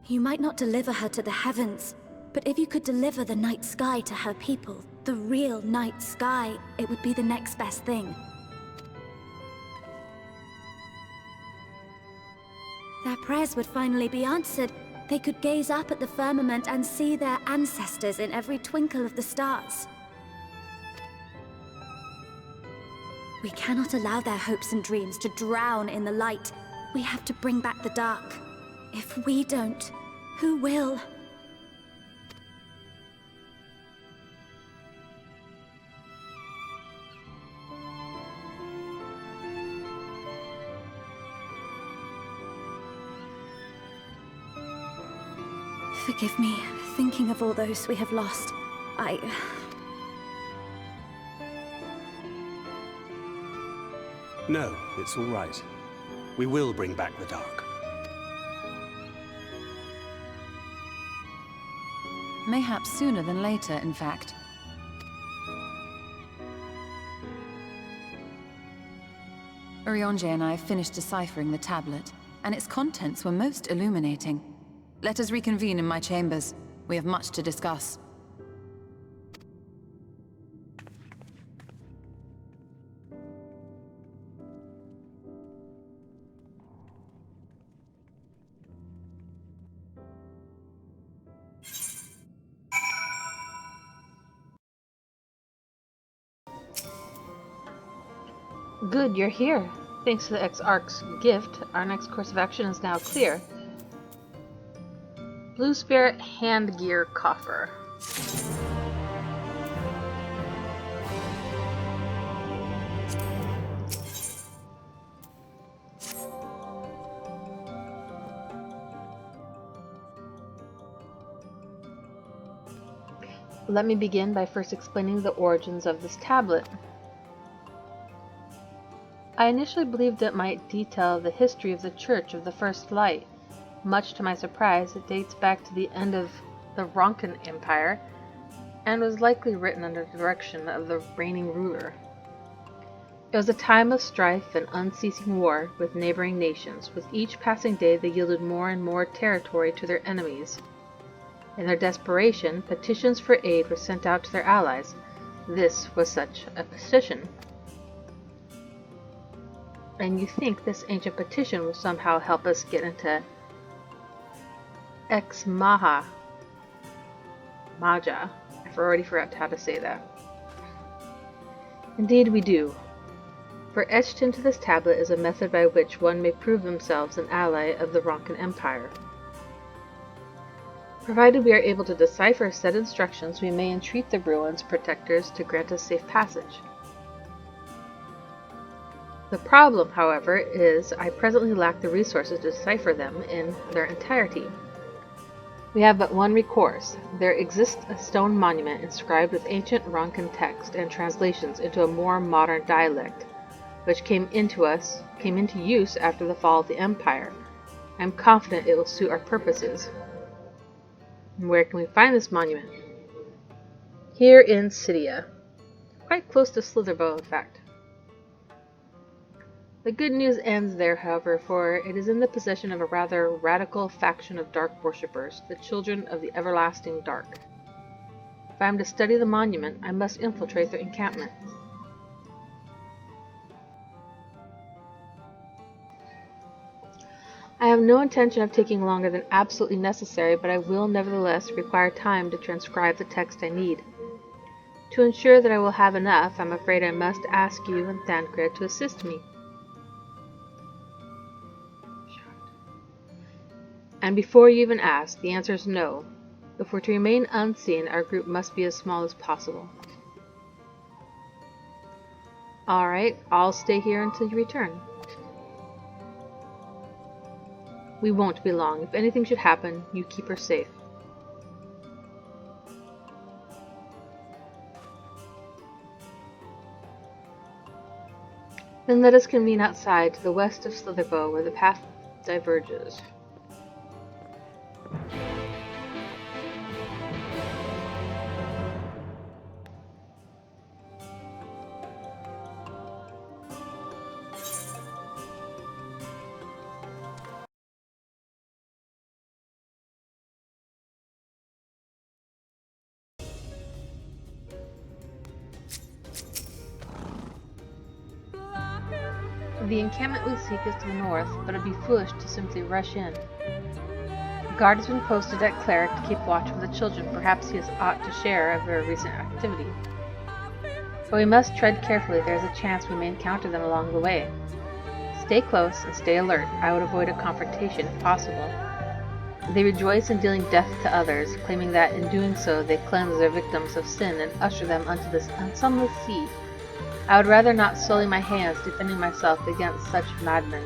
You might not deliver her to the heavens, but if you could deliver the night sky to her people, the real night sky, it would be the next best thing. Their prayers would finally be answered. They could gaze up at the firmament and see their ancestors in every twinkle of the stars. We cannot allow their hopes and dreams to drown in the light. We have to bring back the dark. If we don't, who will? Forgive me, thinking of all those we have lost. No, it's all right. We will bring back the dark. Mayhaps sooner than later, in fact. Urianger and I finished deciphering the tablet, and its contents were most illuminating. Let us reconvene in my chambers. We have much to discuss. Good, you're here. Thanks to the Exarch's gift, our next course of action is now clear. Blue Spirit Handgear Coffer. Let me begin by first explaining the origins of this tablet. I initially believed it might detail the history of the Church of the First Light. Much to my surprise, it dates back to the end of the Ronkan Empire, and was likely written under the direction of the reigning ruler. It was a time of strife and unceasing war with neighboring nations. With each passing day they yielded more and more territory to their enemies. In their desperation, petitions for aid were sent out to their allies. This was such a petition. And you think this ancient petition will somehow help us get into Ex Maja. I've already forgot how to say that. Indeed we do. For etched into this tablet is a method by which one may prove themselves an ally of the Ronkan Empire. Provided we are able to decipher said instructions, we may entreat the ruins' protectors to grant us safe passage. The problem, however, is I presently lack the resources to decipher them in their entirety. We have but one recourse. There exists a stone monument inscribed with ancient Ronkan text and translations into a more modern dialect, which came into use after the fall of the Empire. I am confident it will suit our purposes. And where can we find this monument? Here in Cydia. Quite close to Slitherbow, in fact. The good news ends there, however, for it is in the possession of a rather radical faction of dark worshippers, the Children of the Everlasting Dark. If I am to study the monument, I must infiltrate their encampment. I have no intention of taking longer than absolutely necessary, but I will nevertheless require time to transcribe the text I need. To ensure that I will have enough, I'm afraid I must ask you and Thancred to assist me. And before you even ask, the answer is no. If we're to remain unseen, our group must be as small as possible. Alright, I'll stay here until you return. We won't be long. If anything should happen, you keep her safe. Then let us convene outside to the west of Slitherbow, where the path diverges. The encampment we seek is to the north, but it would be foolish to simply rush in. A guard has been posted at Cleric to keep watch over the children. Perhaps he has aught to share of their recent activity. But we must tread carefully. There is a chance we may encounter them along the way. Stay close and stay alert. I would avoid a confrontation if possible. They rejoice in dealing death to others, claiming that in doing so they cleanse their victims of sin and usher them unto this unsumless sea. I would rather not sully my hands defending myself against such madmen.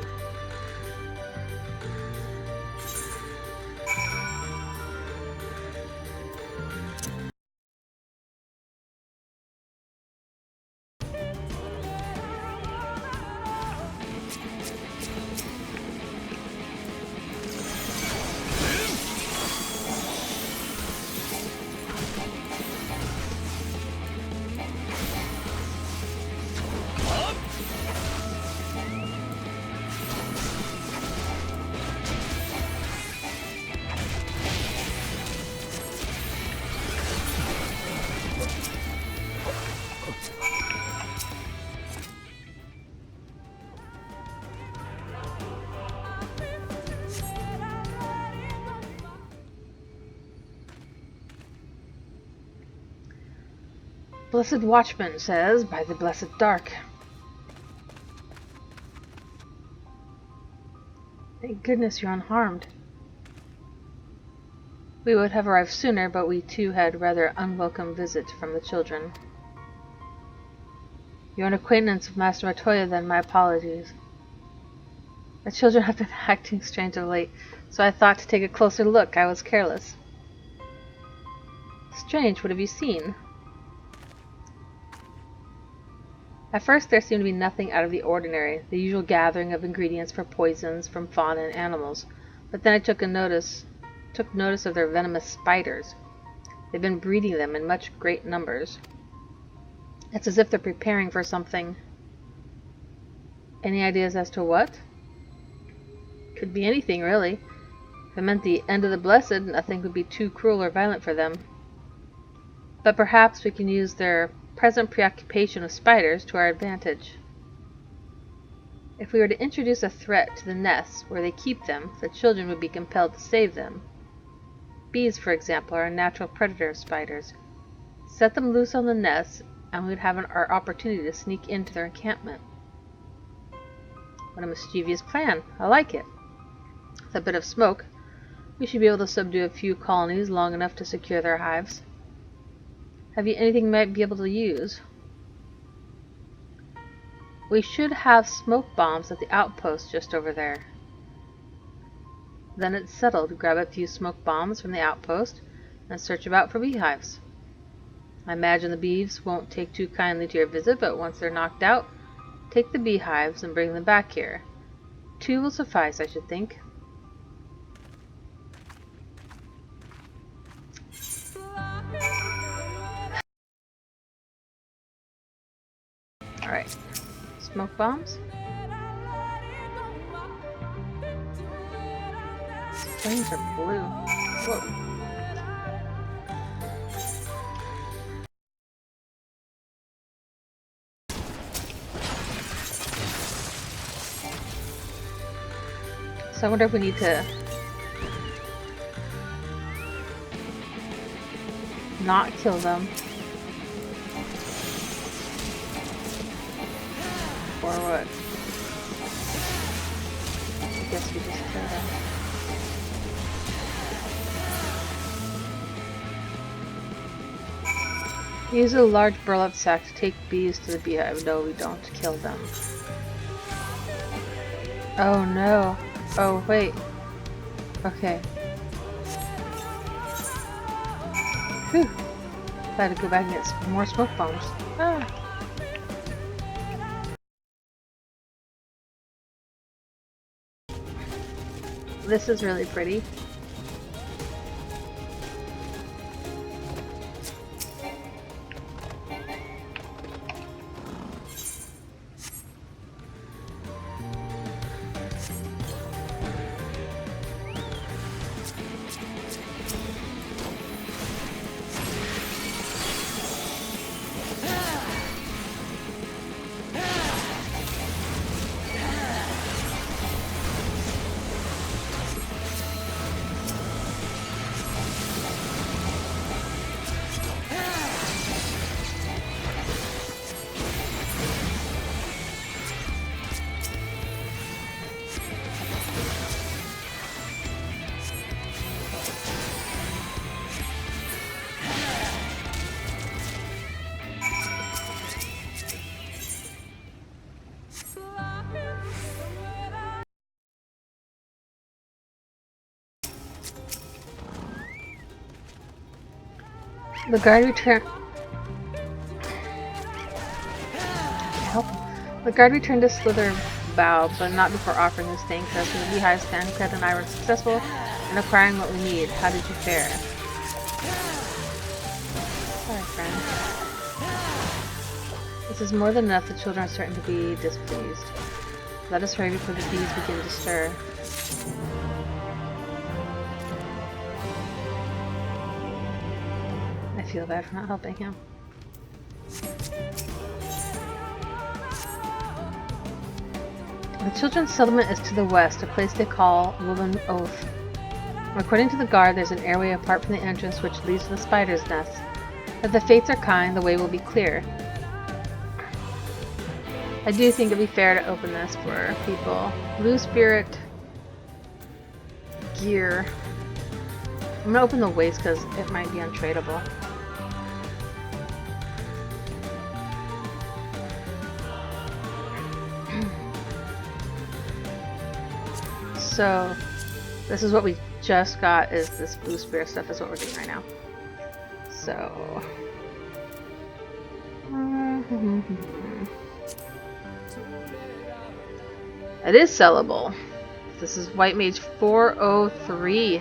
Blessed Watchman says, by the blessed dark. Thank goodness you're unharmed. We would have arrived sooner, but we too had rather unwelcome visit from the children. You're an acquaintance of Master Matoya, then my apologies. The children have been acting strange of late, so I thought to take a closer look. I was careless. Strange, what have you seen? At first there seemed to be nothing out of the ordinary, the usual gathering of ingredients for poisons from fauna and animals, but then I took notice of their venomous spiders. They've been breeding them in much great numbers. It's as if they're preparing for something. Any ideas as to what? Could be anything, really. If it meant the end of the blessed, nothing would be too cruel or violent for them. But perhaps we can use their present preoccupation with spiders to our advantage. If we were to introduce a threat to the nests where they keep them, the children would be compelled to save them. Bees, for example, are a natural predator of spiders. Set them loose on the nests, and we would have our opportunity to sneak into their encampment. What a mischievous plan. I like it. With a bit of smoke, we should be able to subdue a few colonies long enough to secure their hives. Have you anything we might be able to use? We should have smoke bombs at the outpost just over there. Then it's settled. Grab a few smoke bombs from the outpost and search about for beehives. I imagine the bees won't take too kindly to your visit, but once they're knocked out, take the beehives and bring them back here. 2 will suffice, I should think. Alright. Smoke bombs. Flames are blue. Whoa. So I wonder if we need to not kill them. Or what? I guess we just kill them. Use a large burlap sack to take bees to the beehive. No, we don't kill them. Oh no. Oh wait. Okay. Whew. I had to go back and get some more smoke bombs. Ah. This is really pretty. The guard returned. The guard returned to Slither Bow, but not before offering his thanks. As for the beehives, Fancred and I were successful in acquiring what we need. How did you fare? Sorry, friend. This is more than enough. The children are starting to be displeased. Let us hurry before the bees begin to stir. I feel bad for not helping him. The children's settlement is to the west, a place they call Woman Oath. According to the guard, there's an airway apart from the entrance which leads to the spider's nest. If the fates are kind, the way will be clear. I do think it'd be fair to open this for people. Blue Spirit gear. I'm gonna open the waist because it might be untradeable. So, this is what we just got, is this Blue Spirit stuff is what we're doing right now. So... It is sellable. This is White Mage 403.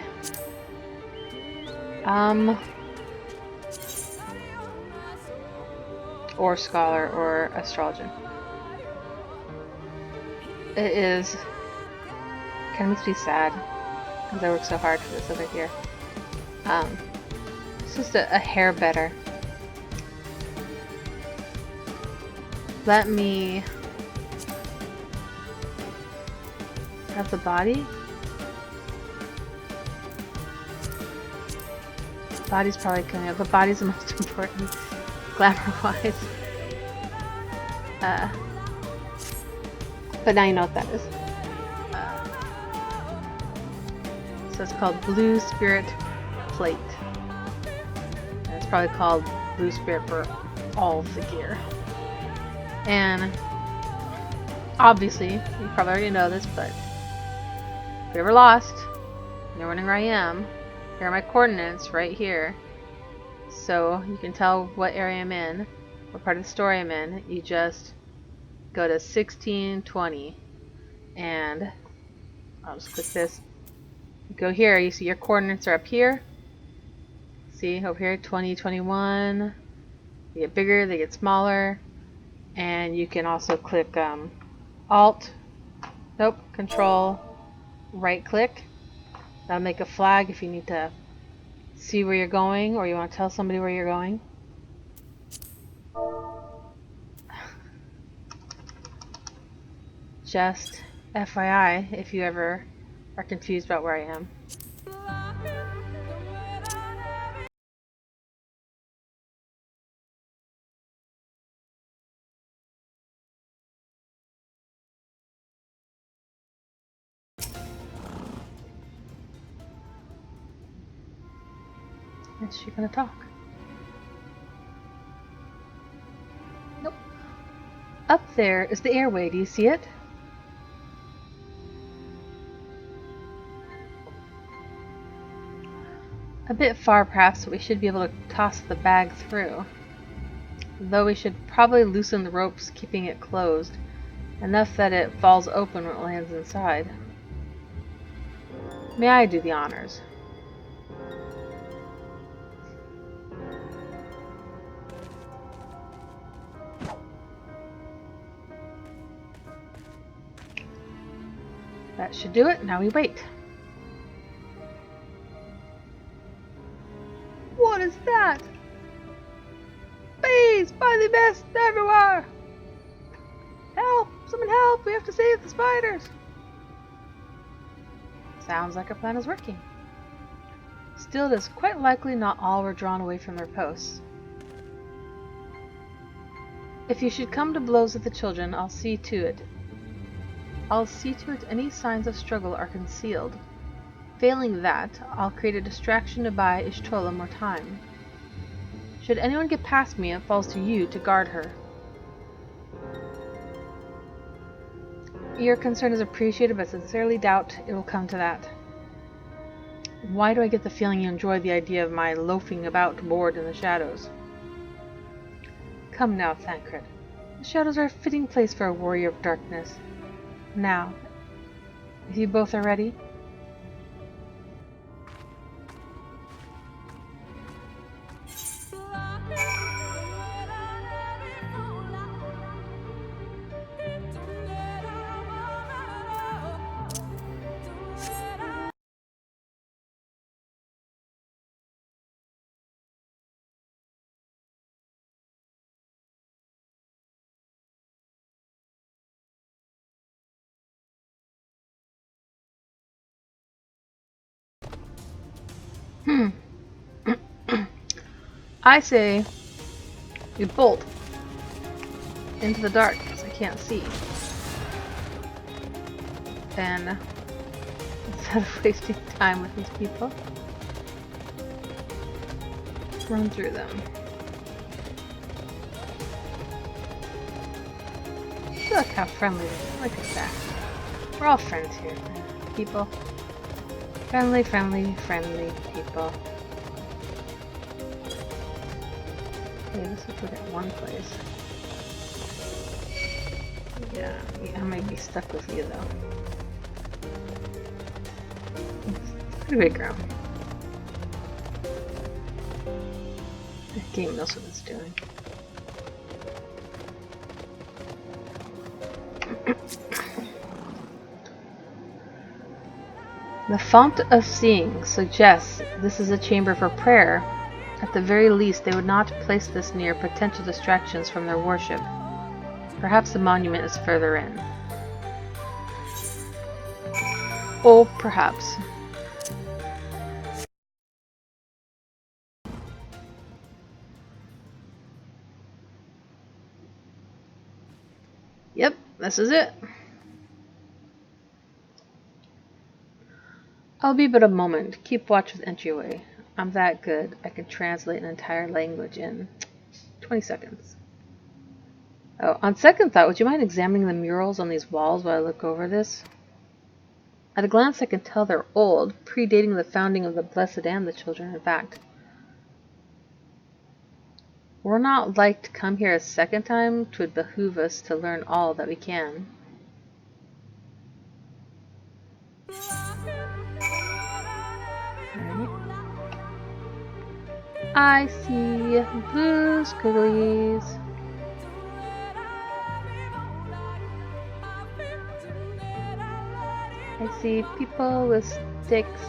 or scholar or astrologer. It is kind of makes me sad because I worked so hard for this over here. It's just a hair better. Let me. That's the body. The body's probably coming up. The body's the most important, glamour-wise. But now you know what that is. So it's called Blue Spirit Plate. And it's probably called Blue Spirit for all of the gear. And obviously, you probably already know this, but if you're ever lost, you're wondering where I am, here are my coordinates right here. So you can tell what area I'm in, what part of the story I'm in. You just go to 1620 and I'll just click this. You go here, you see your coordinates are up here. See over here, 2021. They get bigger, they get smaller. And you can also click Control, right click. That'll make a flag if you need to see where you're going or you want to tell somebody where you're going. Just FYI, if you ever are confused about where I am. Is she gonna talk? Nope. Up there is the airway. Do you see it? A bit far perhaps, but we should be able to toss the bag through. Though we should probably loosen the ropes, keeping it closed, enough that it falls open when it lands inside. May I do the honors? That should do it. Now we wait. What is that? Bees! By the best everywhere! Help! Someone help! We have to save the spiders! Sounds like our plan is working. Still, it is quite likely not all were drawn away from their posts. If you should come to blows with the children, I'll see to it any signs of struggle are concealed. Failing that, I'll create a distraction to buy Ishtola more time. Should anyone get past me, it falls to you to guard her. Your concern is appreciated, but sincerely doubt it will come to that. Why do I get the feeling you enjoy the idea of my loafing about bored in the shadows? Come now, Thancred. The shadows are a fitting place for a warrior of darkness. Now, if you both are ready. I say we bolt into the dark because I can't see. And instead of wasting time with these people, run through them. Look how friendly they are. Look at that. We're all friends here, people. Friendly, friendly, friendly people. Okay, this will put it in one place. Yeah, I might be stuck with you though. It's pretty big ground. The game knows what it's doing. The font of seeing suggests this is a chamber for prayer. At the very least, they would not place this near potential distractions from their worship. Perhaps the monument is further in. Or perhaps. Yep, this is it. I'll be but a moment. Keep watch with entryway. I'm that good. I can translate an entire language in 20 seconds. Oh, on second thought, would you mind examining the murals on these walls while I look over this? At a glance, I can tell they're old, predating the founding of the Blessed and the Children, in fact. We're not like to come here a second time. 'Twould behoove us to learn all that we can. Right. I see blue squigglies. I see people with sticks.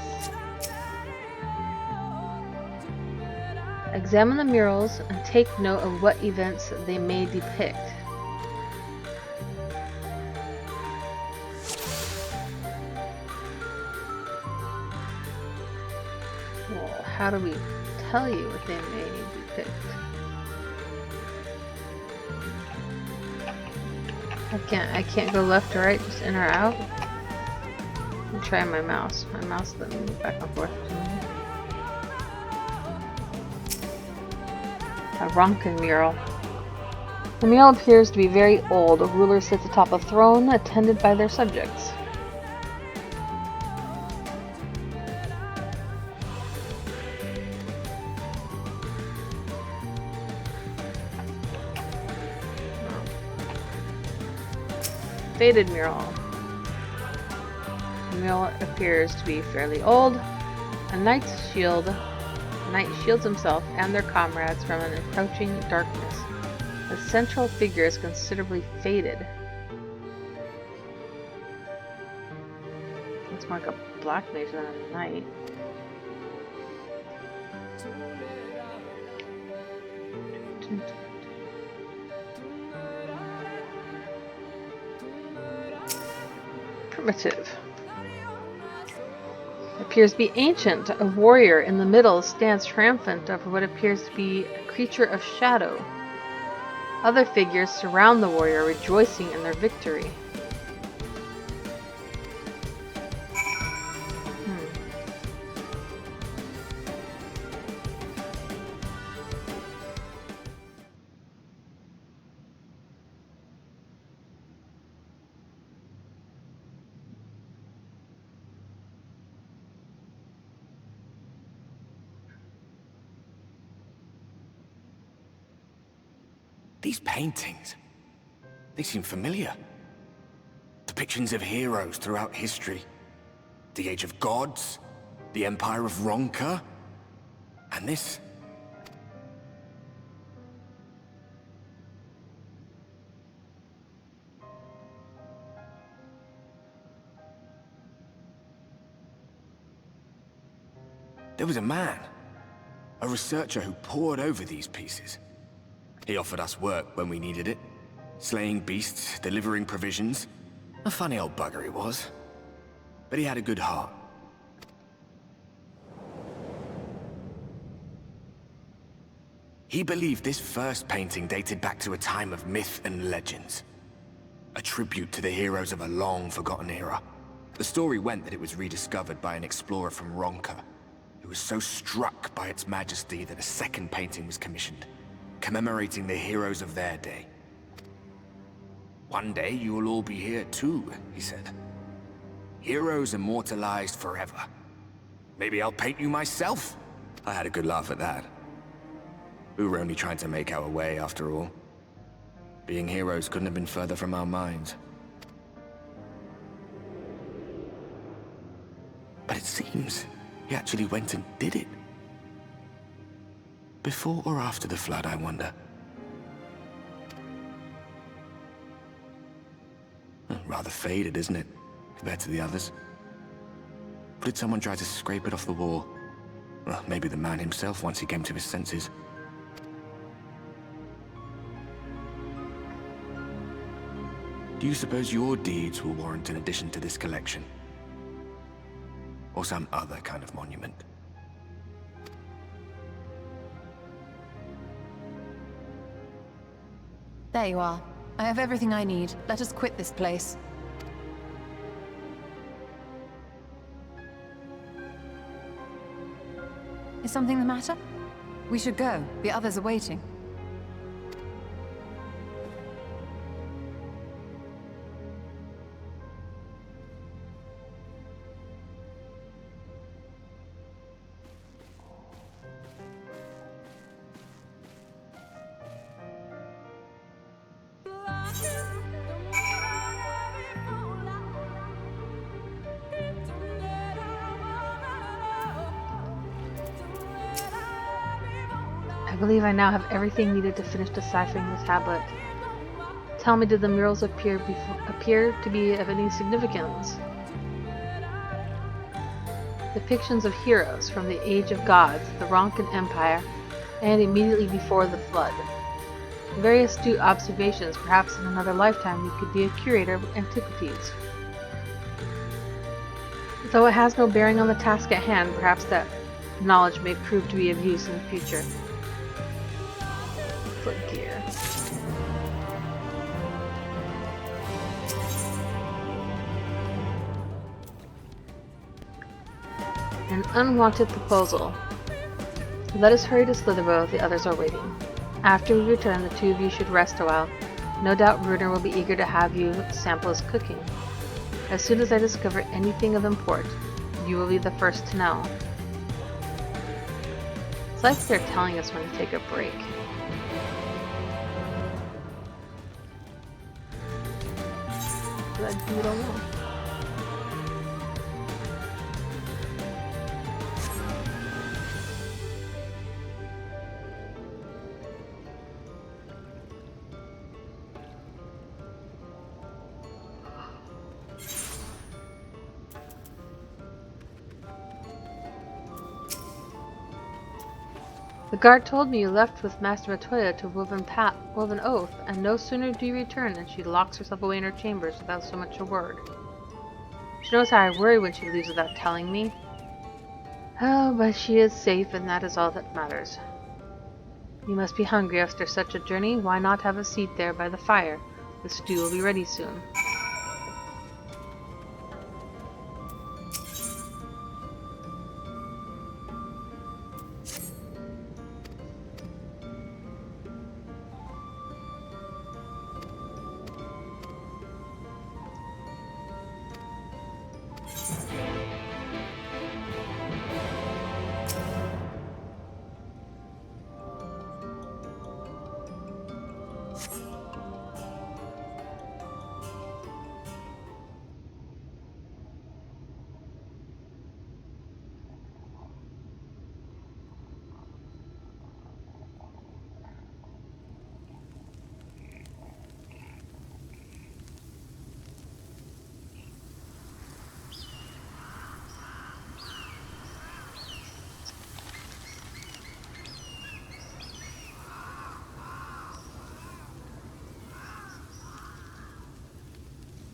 Examine the murals and take note of what events they may depict. Well, how do we tell you what they may depict? I can't go left or right, just in or out. Let me try my mouse. My mouse doesn't move back and forth. A Ronkin mural. The mural appears to be very old. A ruler sits atop a throne, attended by their subjects. Faded mural. The mural appears to be fairly old. A knight shields himself and their comrades from an encroaching darkness. The central figure is considerably faded. Looks more like a black mage than a knight. Primitive. Appears to be ancient. A warrior in the middle stands triumphant over what appears to be a creature of shadow. Other figures surround the warrior, rejoicing in their victory. These paintings, they seem familiar. Depictions of heroes throughout history. The Age of Gods, the Empire of Ronka, and this. There was a man, a researcher who pored over these pieces. He offered us work when we needed it. Slaying beasts, delivering provisions. A funny old bugger he was. But he had a good heart. He believed this first painting dated back to a time of myth and legends. A tribute to the heroes of a long-forgotten era. The story went that it was rediscovered by an explorer from Ronka, who was so struck by its majesty that a second painting was commissioned, commemorating the heroes of their day. One day you will all be here too, he said. Heroes immortalized forever. Maybe I'll paint you myself? I had a good laugh at that. We were only trying to make our way after all. Being heroes couldn't have been further from our minds. But it seems he actually went and did it. Before or after the flood, I wonder. Rather faded, isn't it, compared to the others? did someone try to scrape it off the wall? Well, maybe the man himself once he came to his senses. Do you suppose your deeds will warrant an addition to this collection? Or some other kind of monument? There you are. I have everything I need. Let us quit this place. Is something the matter? We should go. The others are waiting. I believe I now have everything needed to finish deciphering the tablet. Tell me, did the murals appear to be of any significance? Depictions of heroes from the Age of Gods, the Ronkan Empire, and immediately before the Flood. Very astute observations. Perhaps in another lifetime you could be a curator of antiquities. Though it has no bearing on the task at hand, perhaps that knowledge may prove to be of use in the future. Foot gear. An unwanted proposal. Let us hurry to Slitherbow, the others are waiting. After we return, the two of you should rest a while. No doubt Runer will be eager to have you sample his cooking. As soon as I discover anything of import, you will be the first to know. It's like they're telling us when to take a break. But you don't know. The guard told me you left with Master Matoya to Woven Oath, and no sooner do you return than she locks herself away in her chambers without so much as a word. She knows how I worry when she leaves without telling me. Oh, but she is safe, and that is all that matters. You must be hungry after such a journey. Why not have a seat there by the fire? The stew will be ready soon.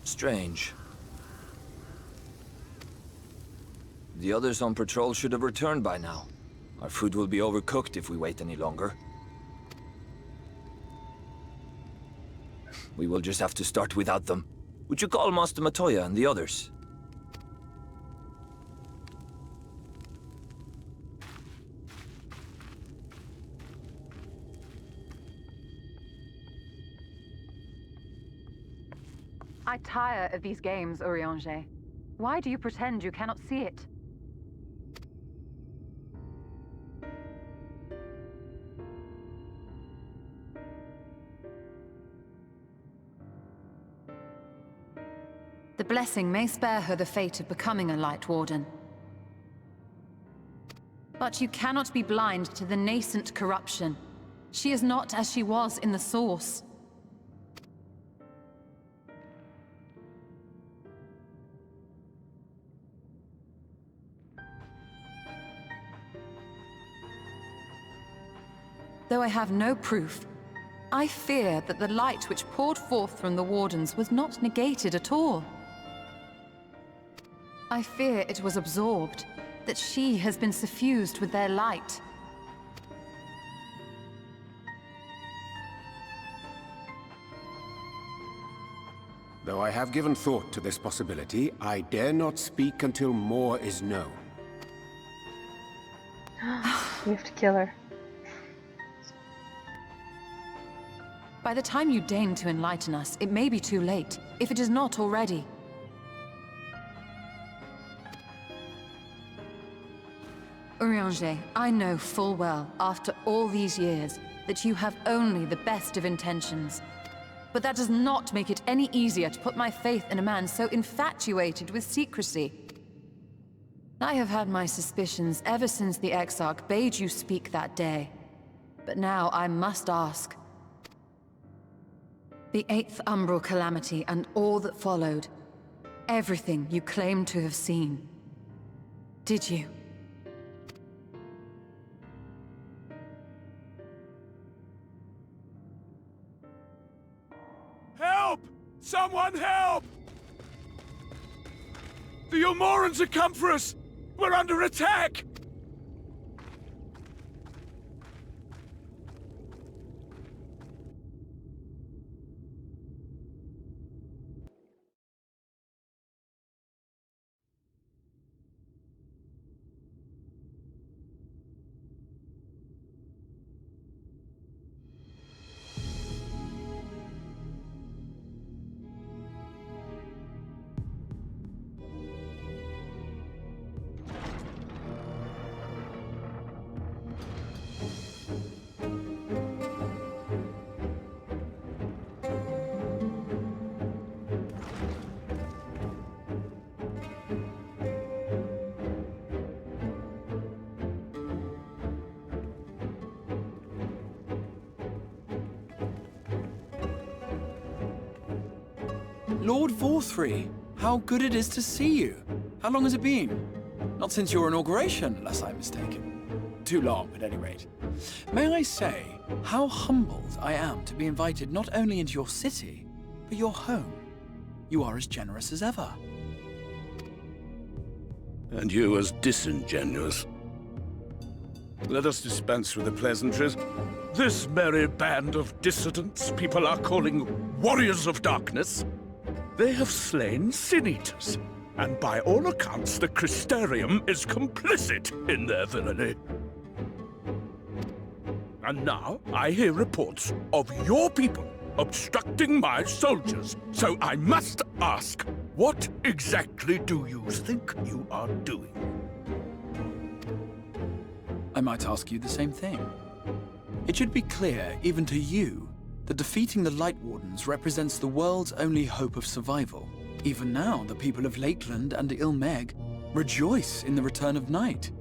Strange. The others on patrol should have returned by now. Our food will be overcooked if we wait any longer. We will just have to start without them. Would you call Master Matoya and the others? I tire of these games, Urianger. Why do you pretend you cannot see it? The blessing may spare her the fate of becoming a Light Warden. But you cannot be blind to the nascent corruption. She is not as she was in the Source. though I have no proof, I fear that the light which poured forth from the Wardens was not negated at all. I fear it was absorbed, that she has been suffused with their light. Though I have given thought to this possibility, I dare not speak until more is known. We have to kill her. By the time you deign to enlighten us, it may be too late, if it is not already. Urianger, I know full well, after all these years, that you have only the best of intentions. But that does not make it any easier to put my faith in a man so infatuated with secrecy. I have had my suspicions ever since the Exarch bade you speak that day. But now I must ask. The 8th Umbral Calamity and all that followed. Everything you claim to have seen. Did you? Help! Someone help! The Ilmorans have come for us! We're under attack! Lord Vorthry, how good it is to see you. How long has it been? Not since your inauguration, unless I'm mistaken. Too long, at any rate. May I say, how humbled I am to be invited not only into your city, but your home. You are as generous as ever. And you as disingenuous. Let us dispense with the pleasantries. This merry band of dissidents people are calling Warriors of Darkness. They have slain Sin-Eaters, and by all accounts the Crystarium is complicit in their villainy. And now I hear reports of your people obstructing my soldiers, so I must ask, what exactly do you think you are doing? I might ask you the same thing. It should be clear, even to you, that defeating the Light Wardens represents the world's only hope of survival. Even now, the people of Lakeland and Ilmeg rejoice in the return of night.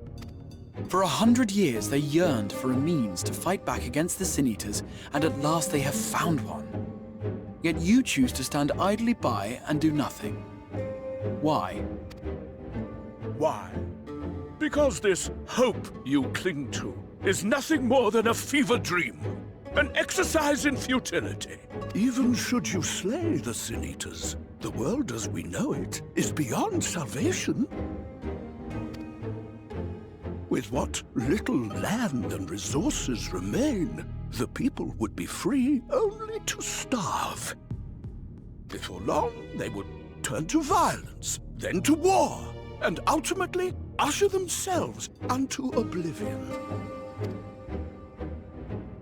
For 100 years, they yearned for a means to fight back against the Sin-Eaters, and at last they have found one. Yet you choose to stand idly by and do nothing. Why? Why? Because this hope you cling to is nothing more than a fever dream. An exercise in futility. Even should you slay the Sin-Eaters, the world as we know it is beyond salvation. With what little land and resources remain, the people would be free only to starve. Before long, they would turn to violence, then to war, and ultimately usher themselves unto oblivion.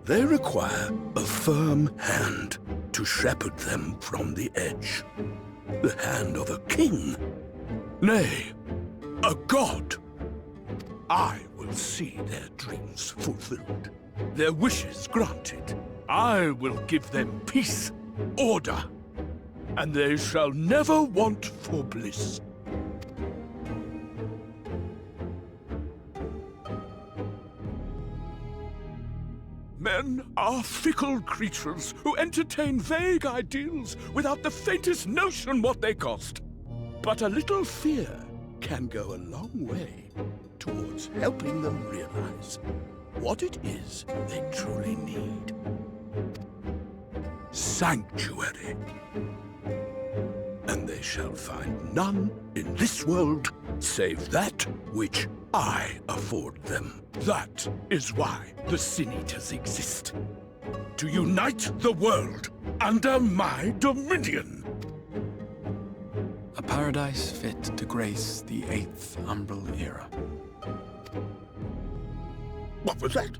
They require a firm hand to shepherd them from the edge. The hand of a king. Nay, a god. I will see their dreams fulfilled, their wishes granted. I will give them peace, order, and they shall never want for bliss. Men are fickle creatures who entertain vague ideals without the faintest notion what they cost. But a little fear can go a long way towards helping them realize. what it is they truly need. Sanctuary. And they shall find none in this world save that which I afford them. That is why the Sin Eaters exist. To unite the world under my dominion. A paradise fit to grace the 8th Umbral Era. What was that?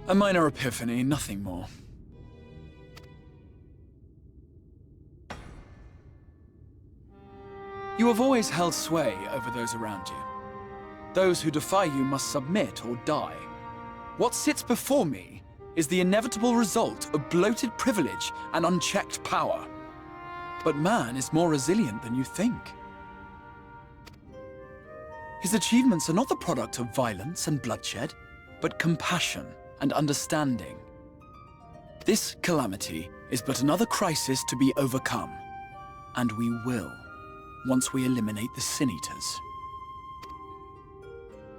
A minor epiphany, nothing more. You have always held sway over those around you. Those who defy you must submit or die. What sits before me is the inevitable result of bloated privilege and unchecked power. But man is more resilient than you think. His achievements are not the product of violence and bloodshed, but compassion and understanding. This calamity is but another crisis to be overcome, and we will, once we eliminate the Sin Eaters.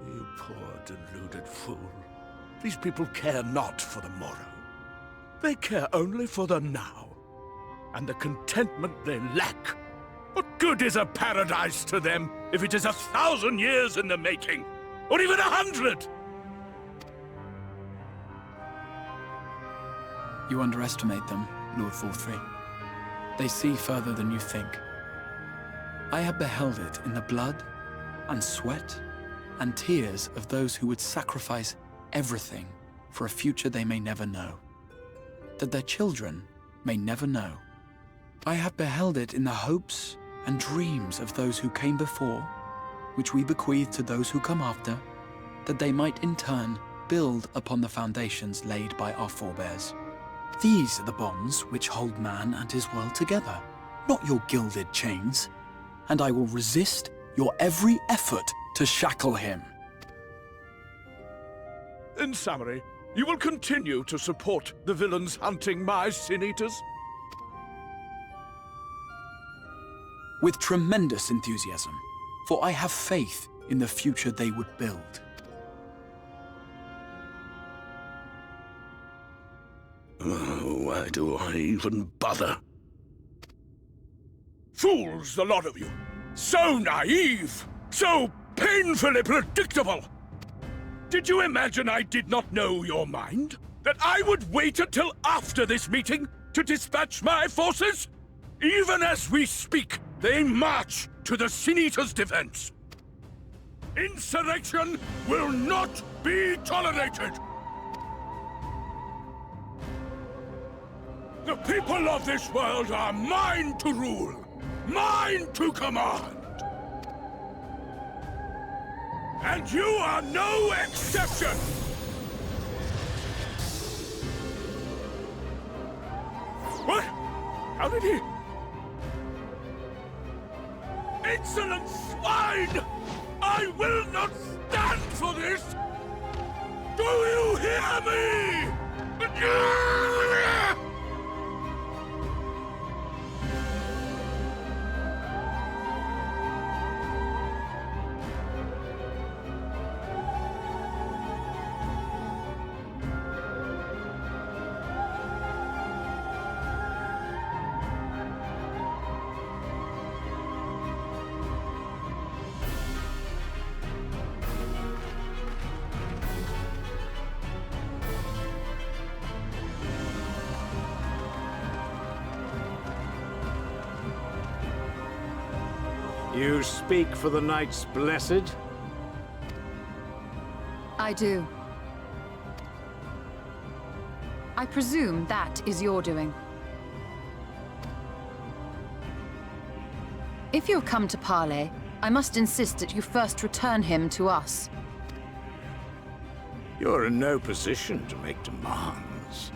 You poor deluded fool. These people care not for the morrow. They care only for the now, and the contentment they lack. What good is a paradise to them if it is 1,000 years in the making, or even 100? You underestimate them, Lord Forthry. They see further than you think. I have beheld it in the blood and sweat and tears of those who would sacrifice everything for a future they may never know, that their children may never know. I have beheld it in the hopes and dreams of those who came before, which we bequeath to those who come after, that they might in turn build upon the foundations laid by our forebears. These are the bonds which hold man and his world together, not your gilded chains, and I will resist your every effort to shackle him. In summary, you will continue to support the villains hunting my Sin Eaters? With tremendous enthusiasm, for I have faith in the future they would build. Oh, why do I even bother? Fools, the lot of you! So naive! So painfully predictable! Did you imagine I did not know your mind? That I would wait until after this meeting to dispatch my forces? Even as we speak, they march to the Sin Eaters' defense. Insurrection will not be tolerated! The people of this world are mine to rule, mine to command. And you are no exception! What? How did he... Insolent swine! I will not stand for this! Do you hear me? You speak for the Knights Blessed? I do. I presume that is your doing. If you have come to parley, I must insist that you first return him to us. You're in no position to make demands.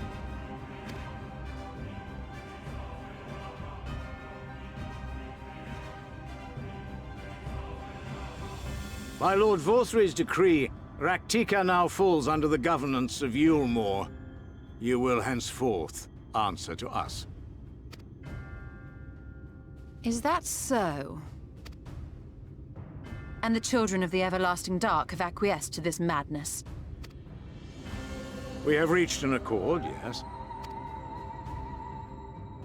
By Lord Vorthry's decree, Raktika now falls under the governance of Yulmore. You will henceforth answer to us. Is that so? And the children of the Everlasting Dark have acquiesced to this madness. We have reached an accord, yes.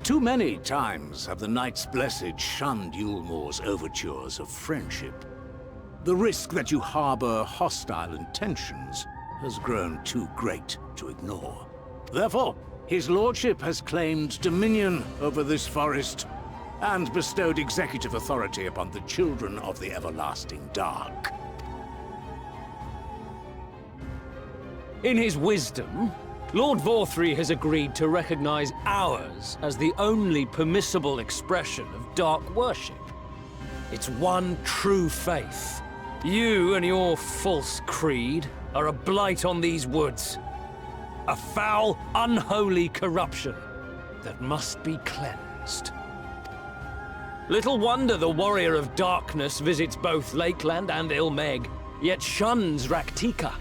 Too many times have the Knights Blessed shunned Yulmore's overtures of friendship. The risk that you harbor hostile intentions has grown too great to ignore. Therefore, his lordship has claimed dominion over this forest and bestowed executive authority upon the children of the Everlasting Dark. In his wisdom, Lord Vorthry has agreed to recognize ours as the only permissible expression of dark worship. It's one true faith. You and your false creed are a blight on these woods. A foul, unholy corruption that must be cleansed. Little wonder the Warrior of Darkness visits both Lakeland and Ilmeg, yet shuns Raktika.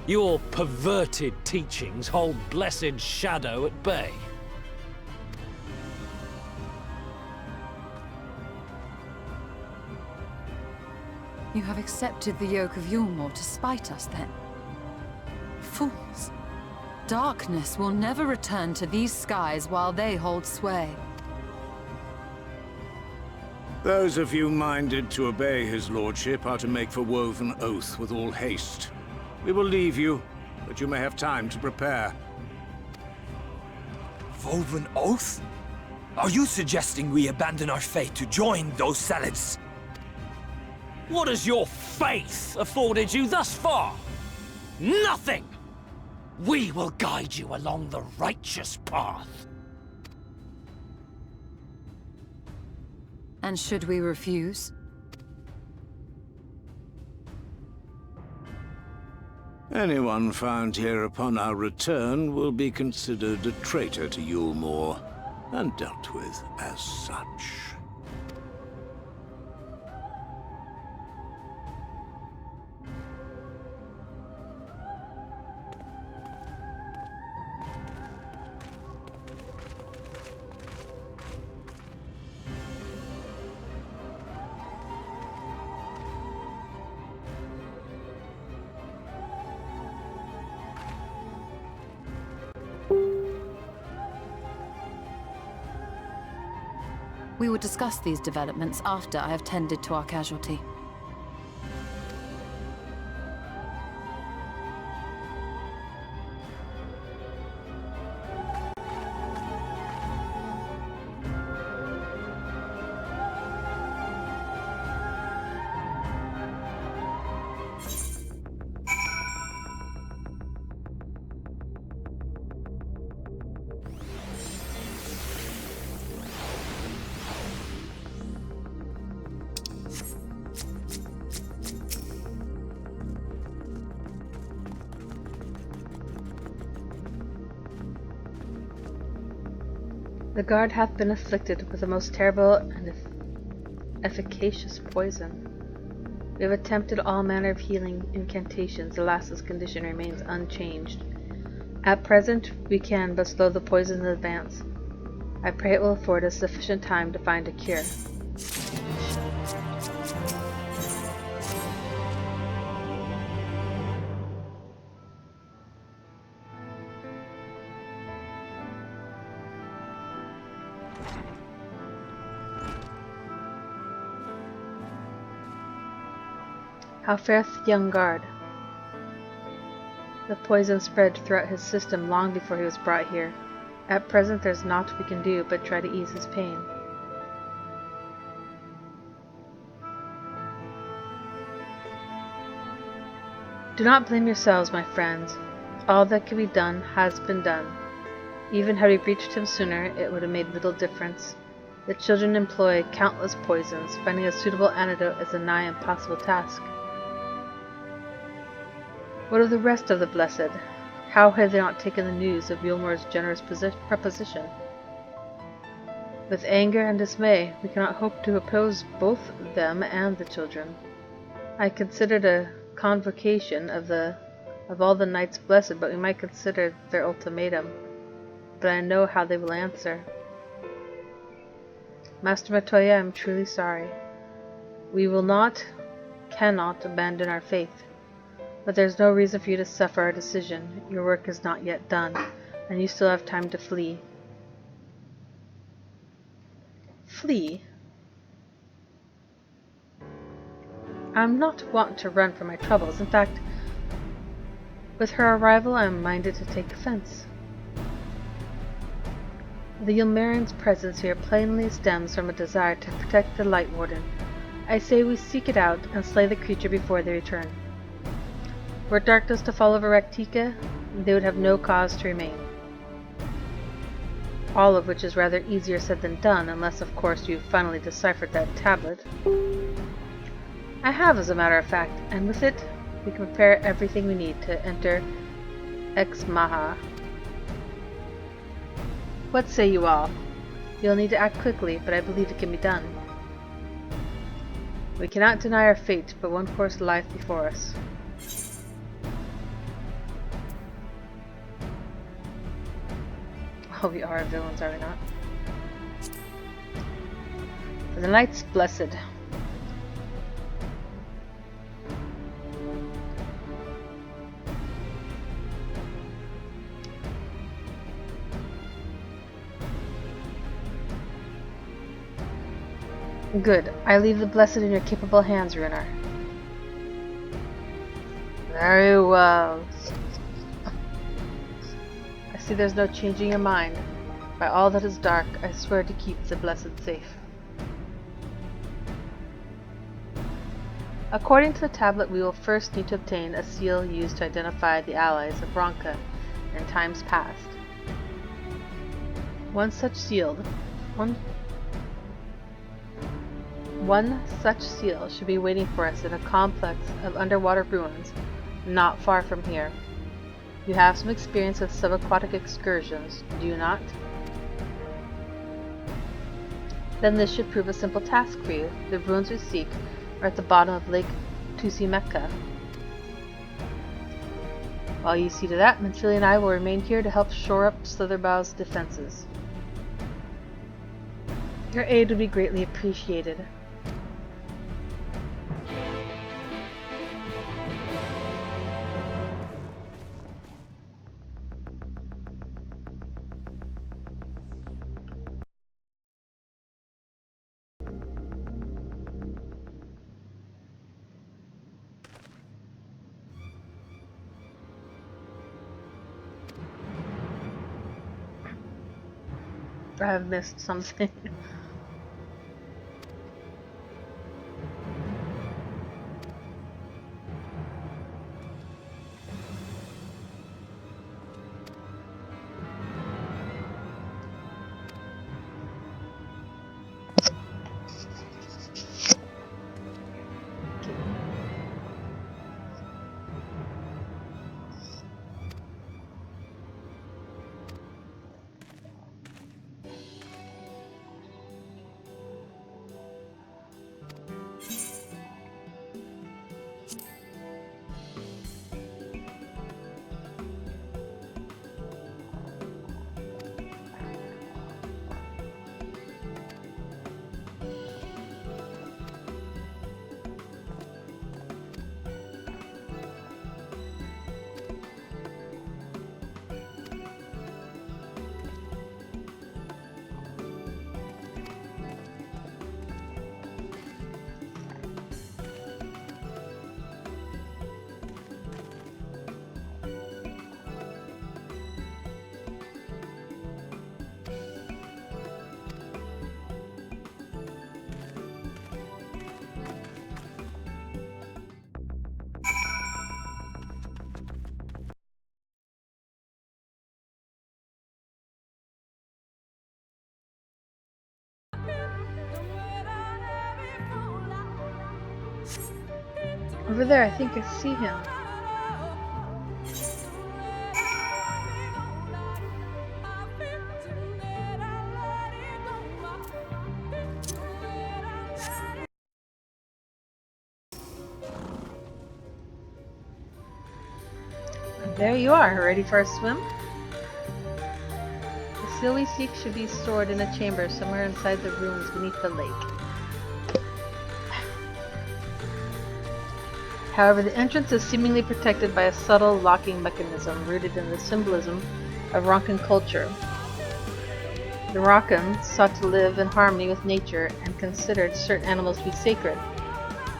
Your perverted teachings hold blessed Shadow at bay. You have accepted the yoke of Yulmore to spite us, then? Fools. Darkness will never return to these skies while they hold sway. Those of you minded to obey his lordship are to make for Woven Oath with all haste. We will leave you, but you may have time to prepare. Woven Oath? Are you suggesting we abandon our faith to join those salads? What has your faith afforded you thus far? Nothing! We will guide you along the righteous path. And should we refuse? Anyone found here upon our return will be considered a traitor to Yulmore, and dealt with as such. We will discuss these developments after I have tended to our casualty. The guard hath been afflicted with the most terrible and efficacious poison. We have attempted all manner of healing incantations, alas, his condition remains unchanged. At present, we can but slow the poison's advance. I pray it will afford us sufficient time to find a cure. How fareth the young guard? The poison spread throughout his system long before he was brought here. At present there is naught we can do but try to ease his pain. Do not blame yourselves, my friends. All that can be done has been done. Even had we reached him sooner, it would have made little difference. The children employ countless poisons. Finding a suitable antidote is a nigh impossible task. What of the rest of the blessed? How have they not taken the news of Yulmore's generous proposition? With anger and dismay, we cannot hope to oppose both them and the children. I considered a convocation of all the Knights Blessed, but we might consider their ultimatum. But I know how they will answer. Master Matoya, I am truly sorry. We will not cannot abandon our faith. But there's no reason for you to suffer our decision. Your work is not yet done, and you still have time to flee. Flee? I'm not wont to run from my troubles. In fact, with her arrival, I am minded to take offense. The Ylmerian's presence here plainly stems from a desire to protect the Light Warden. I say we seek it out and slay the creature before they return. Were darkness to fall over Raktika, they would have no cause to remain. All of which is rather easier said than done, unless of course you've finally deciphered that tablet. I have, as a matter of fact, and with it, we can prepare everything we need to enter Ex Maha. What say you all? You'll need to act quickly, but I believe it can be done. We cannot deny our fate, but one course lieth before us. Oh, we are villains, are we not? For the night's blessed. Good. I leave the blessed in your capable hands, Runar. Very well. I see there's no changing your mind. By all that is dark, I swear to keep the blessed safe. According to the tablet, we will first need to obtain a seal used to identify the allies of Ronka in times past. One such seal should be waiting for us in a complex of underwater ruins not far from here. You have some experience with subaquatic excursions, do you not? Then this should prove a simple task for you. The ruins we seek are at the bottom of Lake Tusimeka. While you see to that, Manfili and I will remain here to help shore up Slitherbow's defenses. Your aid would be greatly appreciated. I have missed something. Over there, I think I see him. There you are, ready for a swim? The seal we seek should be stored in a chamber somewhere inside the ruins beneath the lake. However, the entrance is seemingly protected by a subtle locking mechanism rooted in the symbolism of Ronkan culture. The Ronkan sought to live in harmony with nature and considered certain animals to be sacred.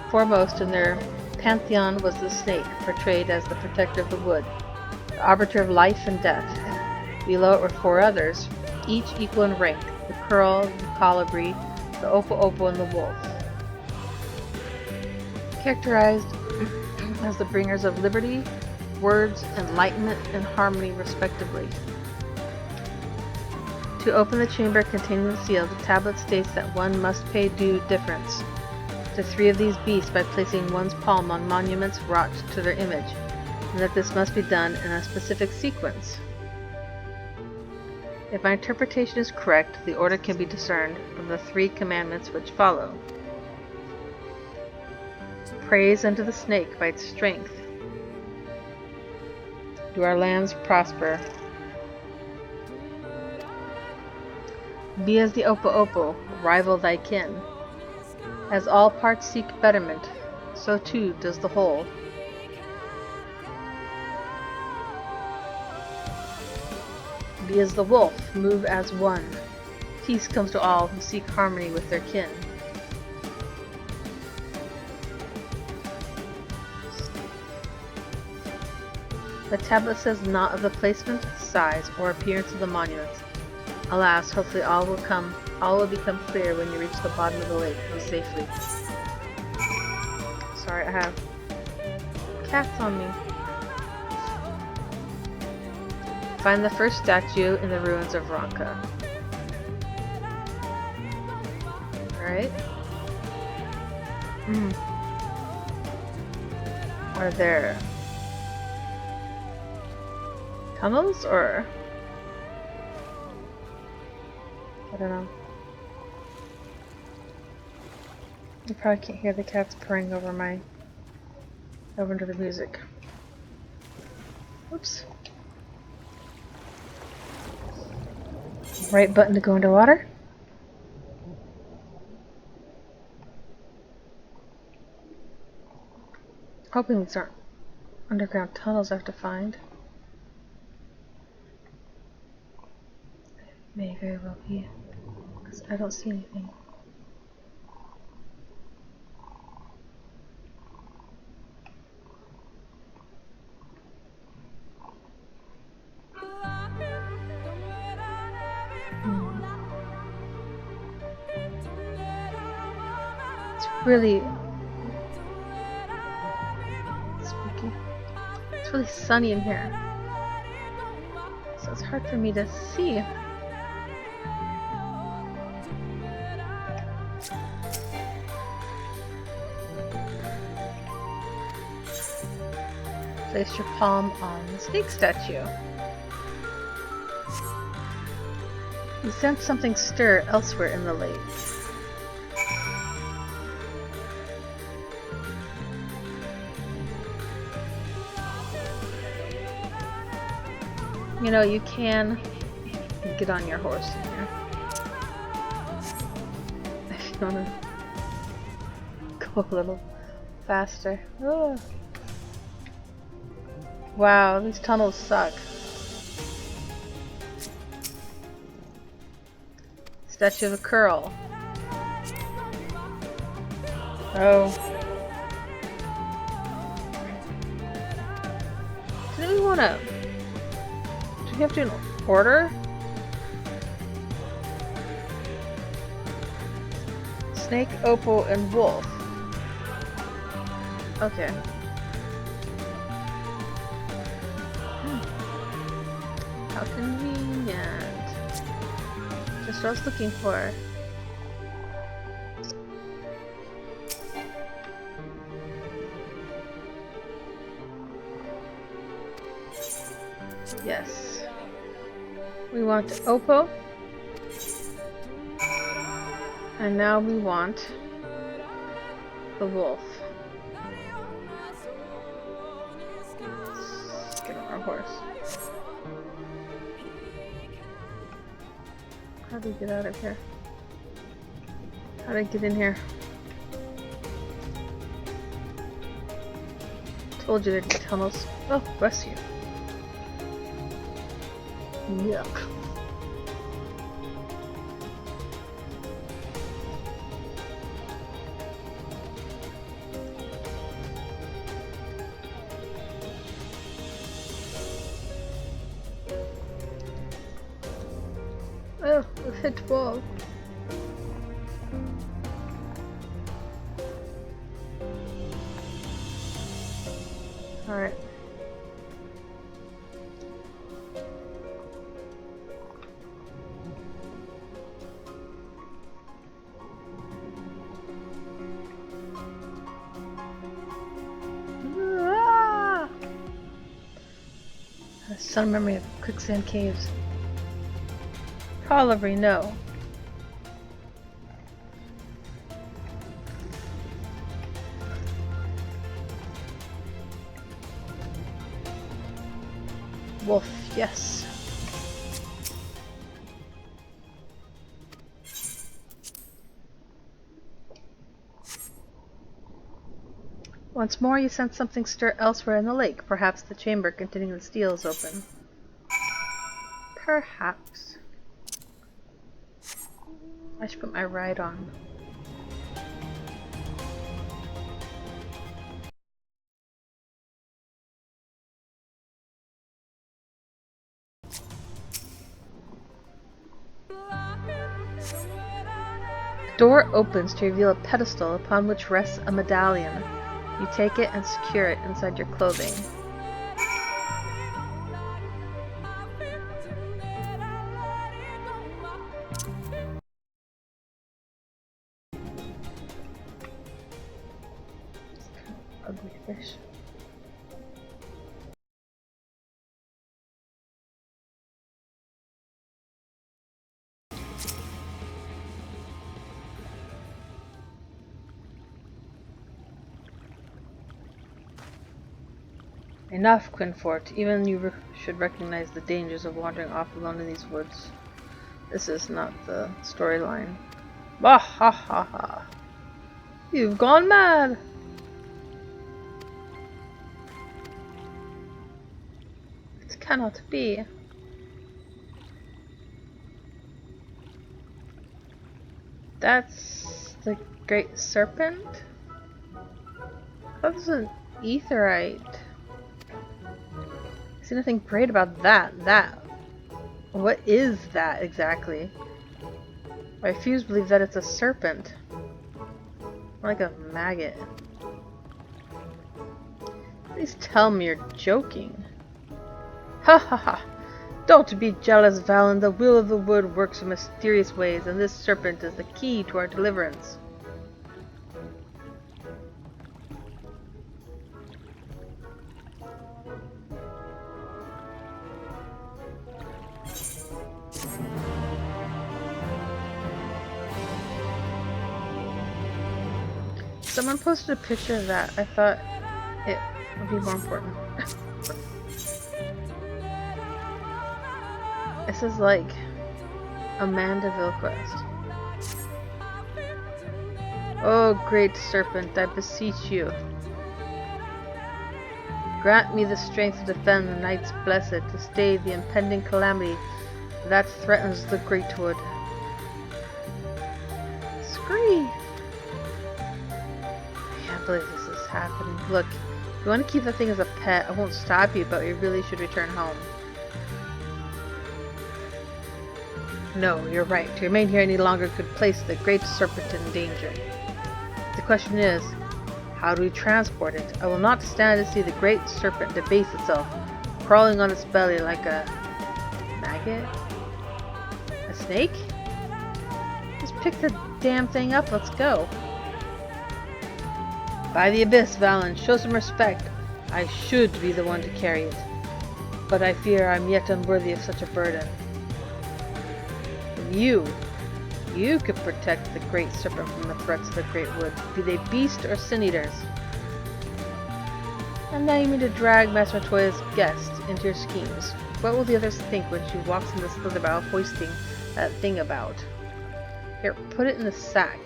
Foremost in their pantheon was the snake, portrayed as the protector of the wood, the arbiter of life and death. Below it were 4 others, each equal in rank: the curl, the colibri, the opo-opo, and the wolf. Characterized as the bringers of liberty, words, enlightenment, and harmony respectively. To open the chamber containing the seal, the tablet states that one must pay due deference to 3 of these beasts by placing one's palm on monuments wrought to their image, and that this must be done in a specific sequence. If my interpretation is correct, the order can be discerned from the 3 commandments which follow. Praise unto the snake by its strength. Do our lands prosper. Be as the opo-opo, rival thy kin. As all parts seek betterment, so too does the whole. Be as the wolf, move as one. Peace comes to all who seek harmony with their kin. The tablet says not of the placement, size, or appearance of the monuments. Alas, hopefully all will become clear when you reach the bottom of the lake safely. Sorry, I have cats on me. Find the first statue in the ruins of Ronka. Alright. Are there tunnels or... I don't know. You probably can't hear the cats purring over into the music. Oops. Right button to go into water. Hoping these aren't underground tunnels I have to find. It may very well be, because I don't see anything. Really spooky. It's really sunny in here, so it's hard for me to see. Place your palm on the snake statue. You sense something stir elsewhere in the lake. You know, you can get on your horse in here. If you want to go a little faster. Oh. Wow, these tunnels suck. Statue of a curl. Oh. Do we want to... Do we have to in order? Snake, opal, and wolf. Okay. How convenient. Just what I was looking for. Yes. We want Oppo. And now we want the wolf. Let's get on our horse. How do we get out of here? How do I get in here? Told you there'd be tunnels. Oh, bless you. Yuck. Oh, I've hit wall. Alright. Ah! Some memory of quicksand caves. Probably no. Wolf, yes. Once more you sense something stir elsewhere in the lake. Perhaps the chamber containing the steel is open. Perhaps. I should put my ride on. The door opens to reveal a pedestal upon which rests a medallion. You take it and secure it inside your clothing. Ugly fish. Enough, Quinfort. Even you should recognize the dangers of wandering off alone in these woods. This is not the storyline. Bah ha ha ha. You've gone mad! It cannot be. That's the Great Serpent? That was an etherite. I see nothing great about that. What is that exactly? I refuse to believe that it's a serpent. Like a maggot. Please tell me you're joking. Ha ha ha! Don't be jealous, Valen. The will of the wood works in mysterious ways, and this serpent is the key to our deliverance. Someone posted a picture of that. I thought it would be more important. This is like Amanda Vilquest. Oh, great serpent, I beseech you. Grant me the strength to defend the Knights Blessed, to stay the impending calamity that threatens the Great Wood. Scream! I can't believe this is happening. Look, if you want to keep the thing as a pet, I won't stop you, but you really should return home. No, you're right. To remain here any longer could place the Great Serpent in danger. The question is, how do we transport it? I will not stand to see the Great Serpent debase itself, crawling on its belly like a maggot? A snake? Just pick the damn thing up, let's go. By the Abyss, Valen, show some respect. I should be the one to carry it, but I fear I'm yet unworthy of such a burden. You could protect the Great Serpent from the threats of the Great Wood, be they beast or sin-eaters. And now you mean to drag Master Matoya's guest into your schemes. What will the others think when she walks in the slither bow hoisting that thing about? Here, put it in the sack.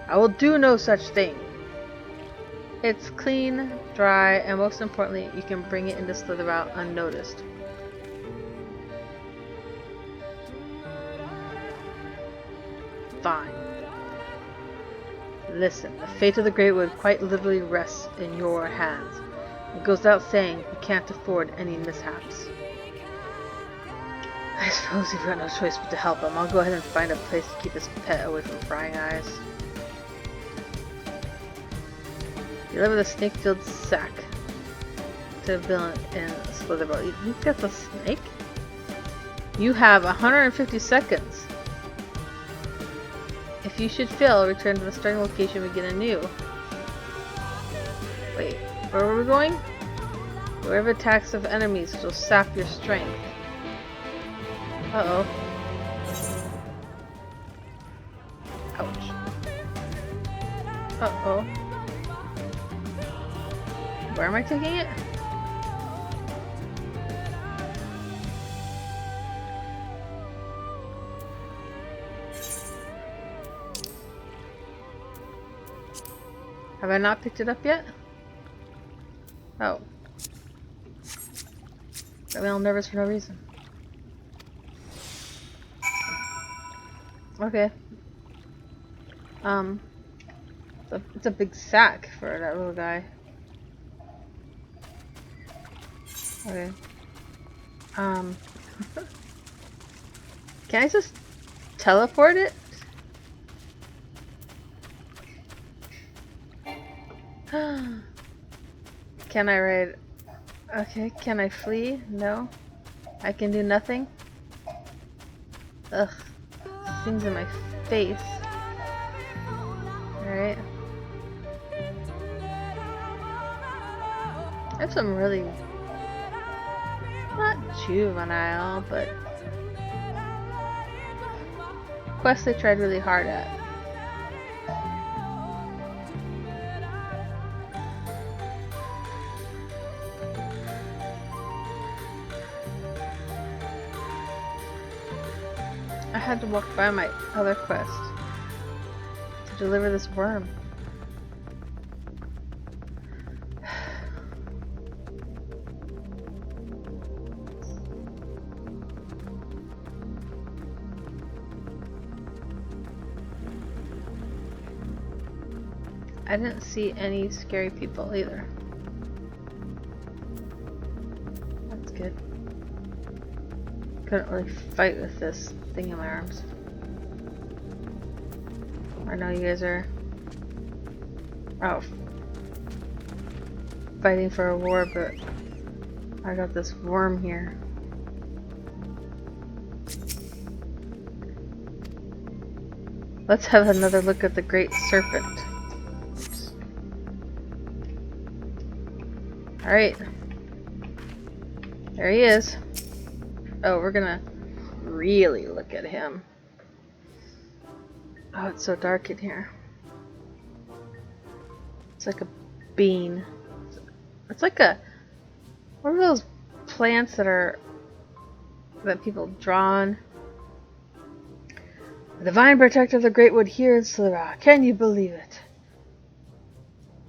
I will do no such thing. It's clean, dry, and most importantly, you can bring it into Slytherin unnoticed. Fine. Listen, the fate of the Greatwood quite literally rests in your hands. It goes without saying you can't afford any mishaps. I suppose you've got no choice but to help him. I'll go ahead and find a place to keep his pet away from prying eyes. Deliver the snake-filled sack to a villain in Slytherin. You think that's a snake? You have 150 seconds. If you should fail, return to the starting location and begin anew. Wait, where were we going? Wherever attacks of enemies will sap your strength. Uh-oh. Ouch. Uh-oh. Where am I taking it? Have I not picked it up yet? Oh. Got me all nervous for no reason. Okay. It's a big sack for that little guy. Okay. Can I just teleport it? Can I ride? Okay, can I flee? No. I can do nothing? Ugh. Things in my face. Alright. I have some really... not juvenile, but... quests they tried really hard at. I had to walk by my other quest to deliver this worm. I didn't see any scary people either. That's good. Couldn't really fight with this thing in my arms. I know you guys are fighting for a war, but I got this worm here. Let's have another look at the Great Serpent. Alright. There he is. Oh, we're gonna really look at him. Oh, it's so dark in here. It's like a bean. It's like a... what are those plants that people draw on? The divine protector of the Greatwood here in Slytherin. Can you believe it?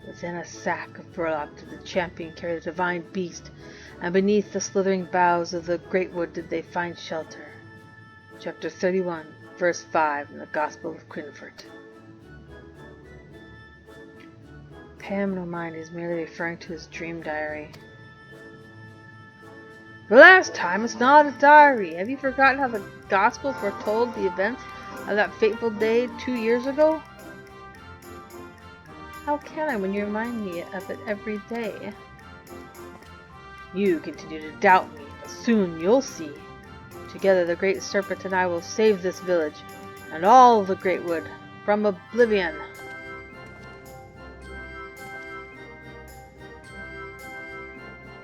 Within a sack of burlap did the champion carry the divine beast, and beneath the slithering boughs of the Greatwood did they find shelter. Chapter 31, verse 5 in the Gospel of Crinford. Pay him no mind, he's merely referring to his dream diary. The last time, it's not a diary. Have you forgotten how the Gospel foretold the events of that fateful day 2 years ago? How can I when you remind me of it every day? You continue to doubt me, but soon you'll see. Together the Great Serpent and I will save this village, and all the Greatwood, from oblivion.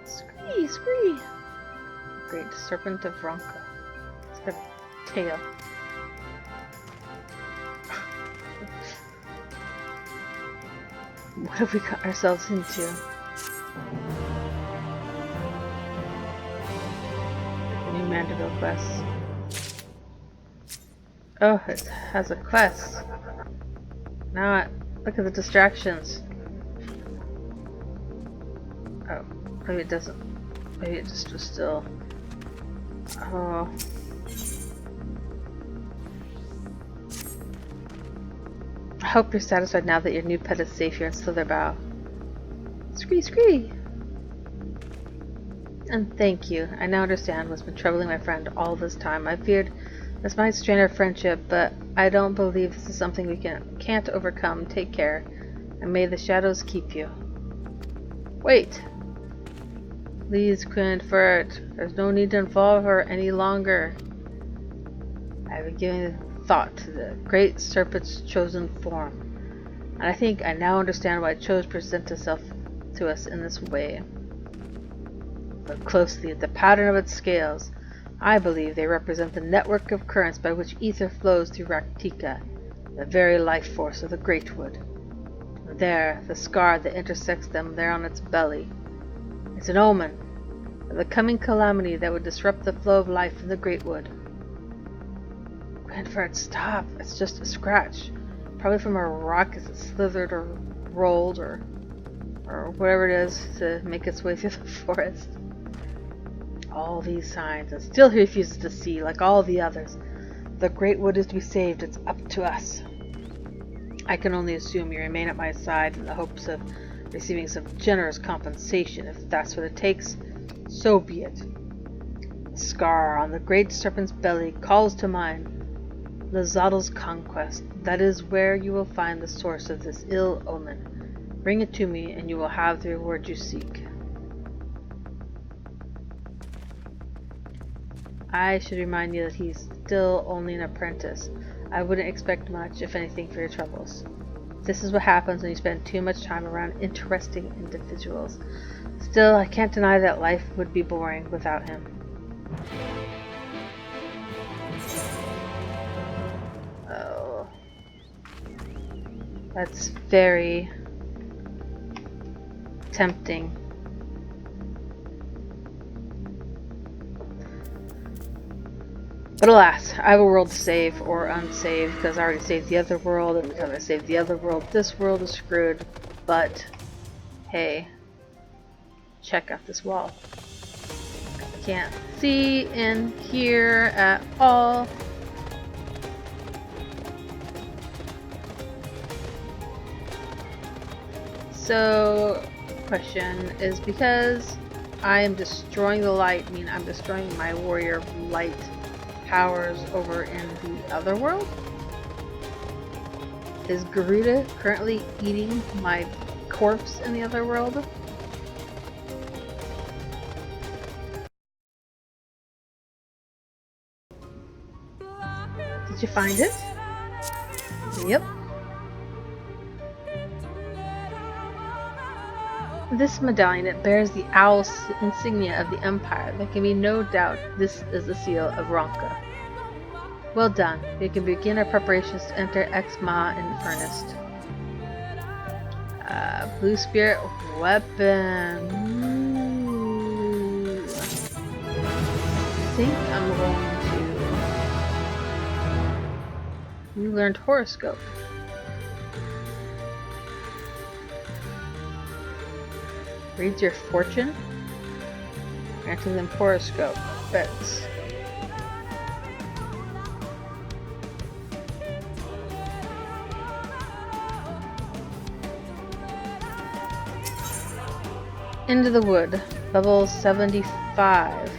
Scree, scree! Great Serpent of Ronka. It's got a tail. What have we got ourselves into? New Mandeville quest. Oh, it has a quest. Now look at the distractions. Oh, maybe it doesn't. Maybe it just was still. Oh. I hope you're satisfied now that your new pet is safe here in Slitherbow. Scree scree! And thank you. I now understand what's been troubling my friend all this time. I feared this might strain our friendship, but I don't believe this is something we can't overcome. Take care, and may the shadows keep you. Wait! Please, Quinfert. There's no need to involve her any longer. I have been giving thought to the great serpent's chosen form, and I think I now understand why it chose to present itself to us in this way. Look closely at the pattern of its scales. I believe they represent the network of currents by which ether flows through Raktika, the very life force of the Great Wood. There, the scar that intersects them there on its belly. It's an omen of the coming calamity that would disrupt the flow of life in the Great Wood. Quinfert, stop! It's just a scratch. Probably from a rock as it slithered or rolled or whatever it is to make its way through the forest. All these signs, and still he refuses to see, like all the others. The Great Wood is to be saved. It's up to us. I can only assume you remain at my side in the hopes of receiving some generous compensation. If that's what it takes, so be it. The scar on the great serpent's belly calls to mind Lazadal's conquest. That is where you will find the source of this ill omen. Bring it to me, and you will have the reward you seek. I should remind you that he's still only an apprentice. I wouldn't expect much, if anything, for your troubles. This is what happens when you spend too much time around interesting individuals. Still, I can't deny that life would be boring without him. Oh. That's very tempting. But alas, I have a world to save, or unsave, because I already saved the other world, and because I saved the other world, this world is screwed. But, hey, check out this wall. I can't see in here at all. So, question is, because I am destroying the light, mean I'm destroying my warrior of light powers over in the other world? Is Garuda currently eating my corpse in the other world? Did you find it? Yep. This medallion, it bears the owl insignia of the Empire. There can be no doubt this is the seal of Ronka. Well done. We can begin our preparations to enter Exma in earnest. Blue Spirit weapon. Ooh. I think I'm going to... You learned horoscope. Reads your fortune. Granting them horoscope. Bets. Into the wood. Level 75.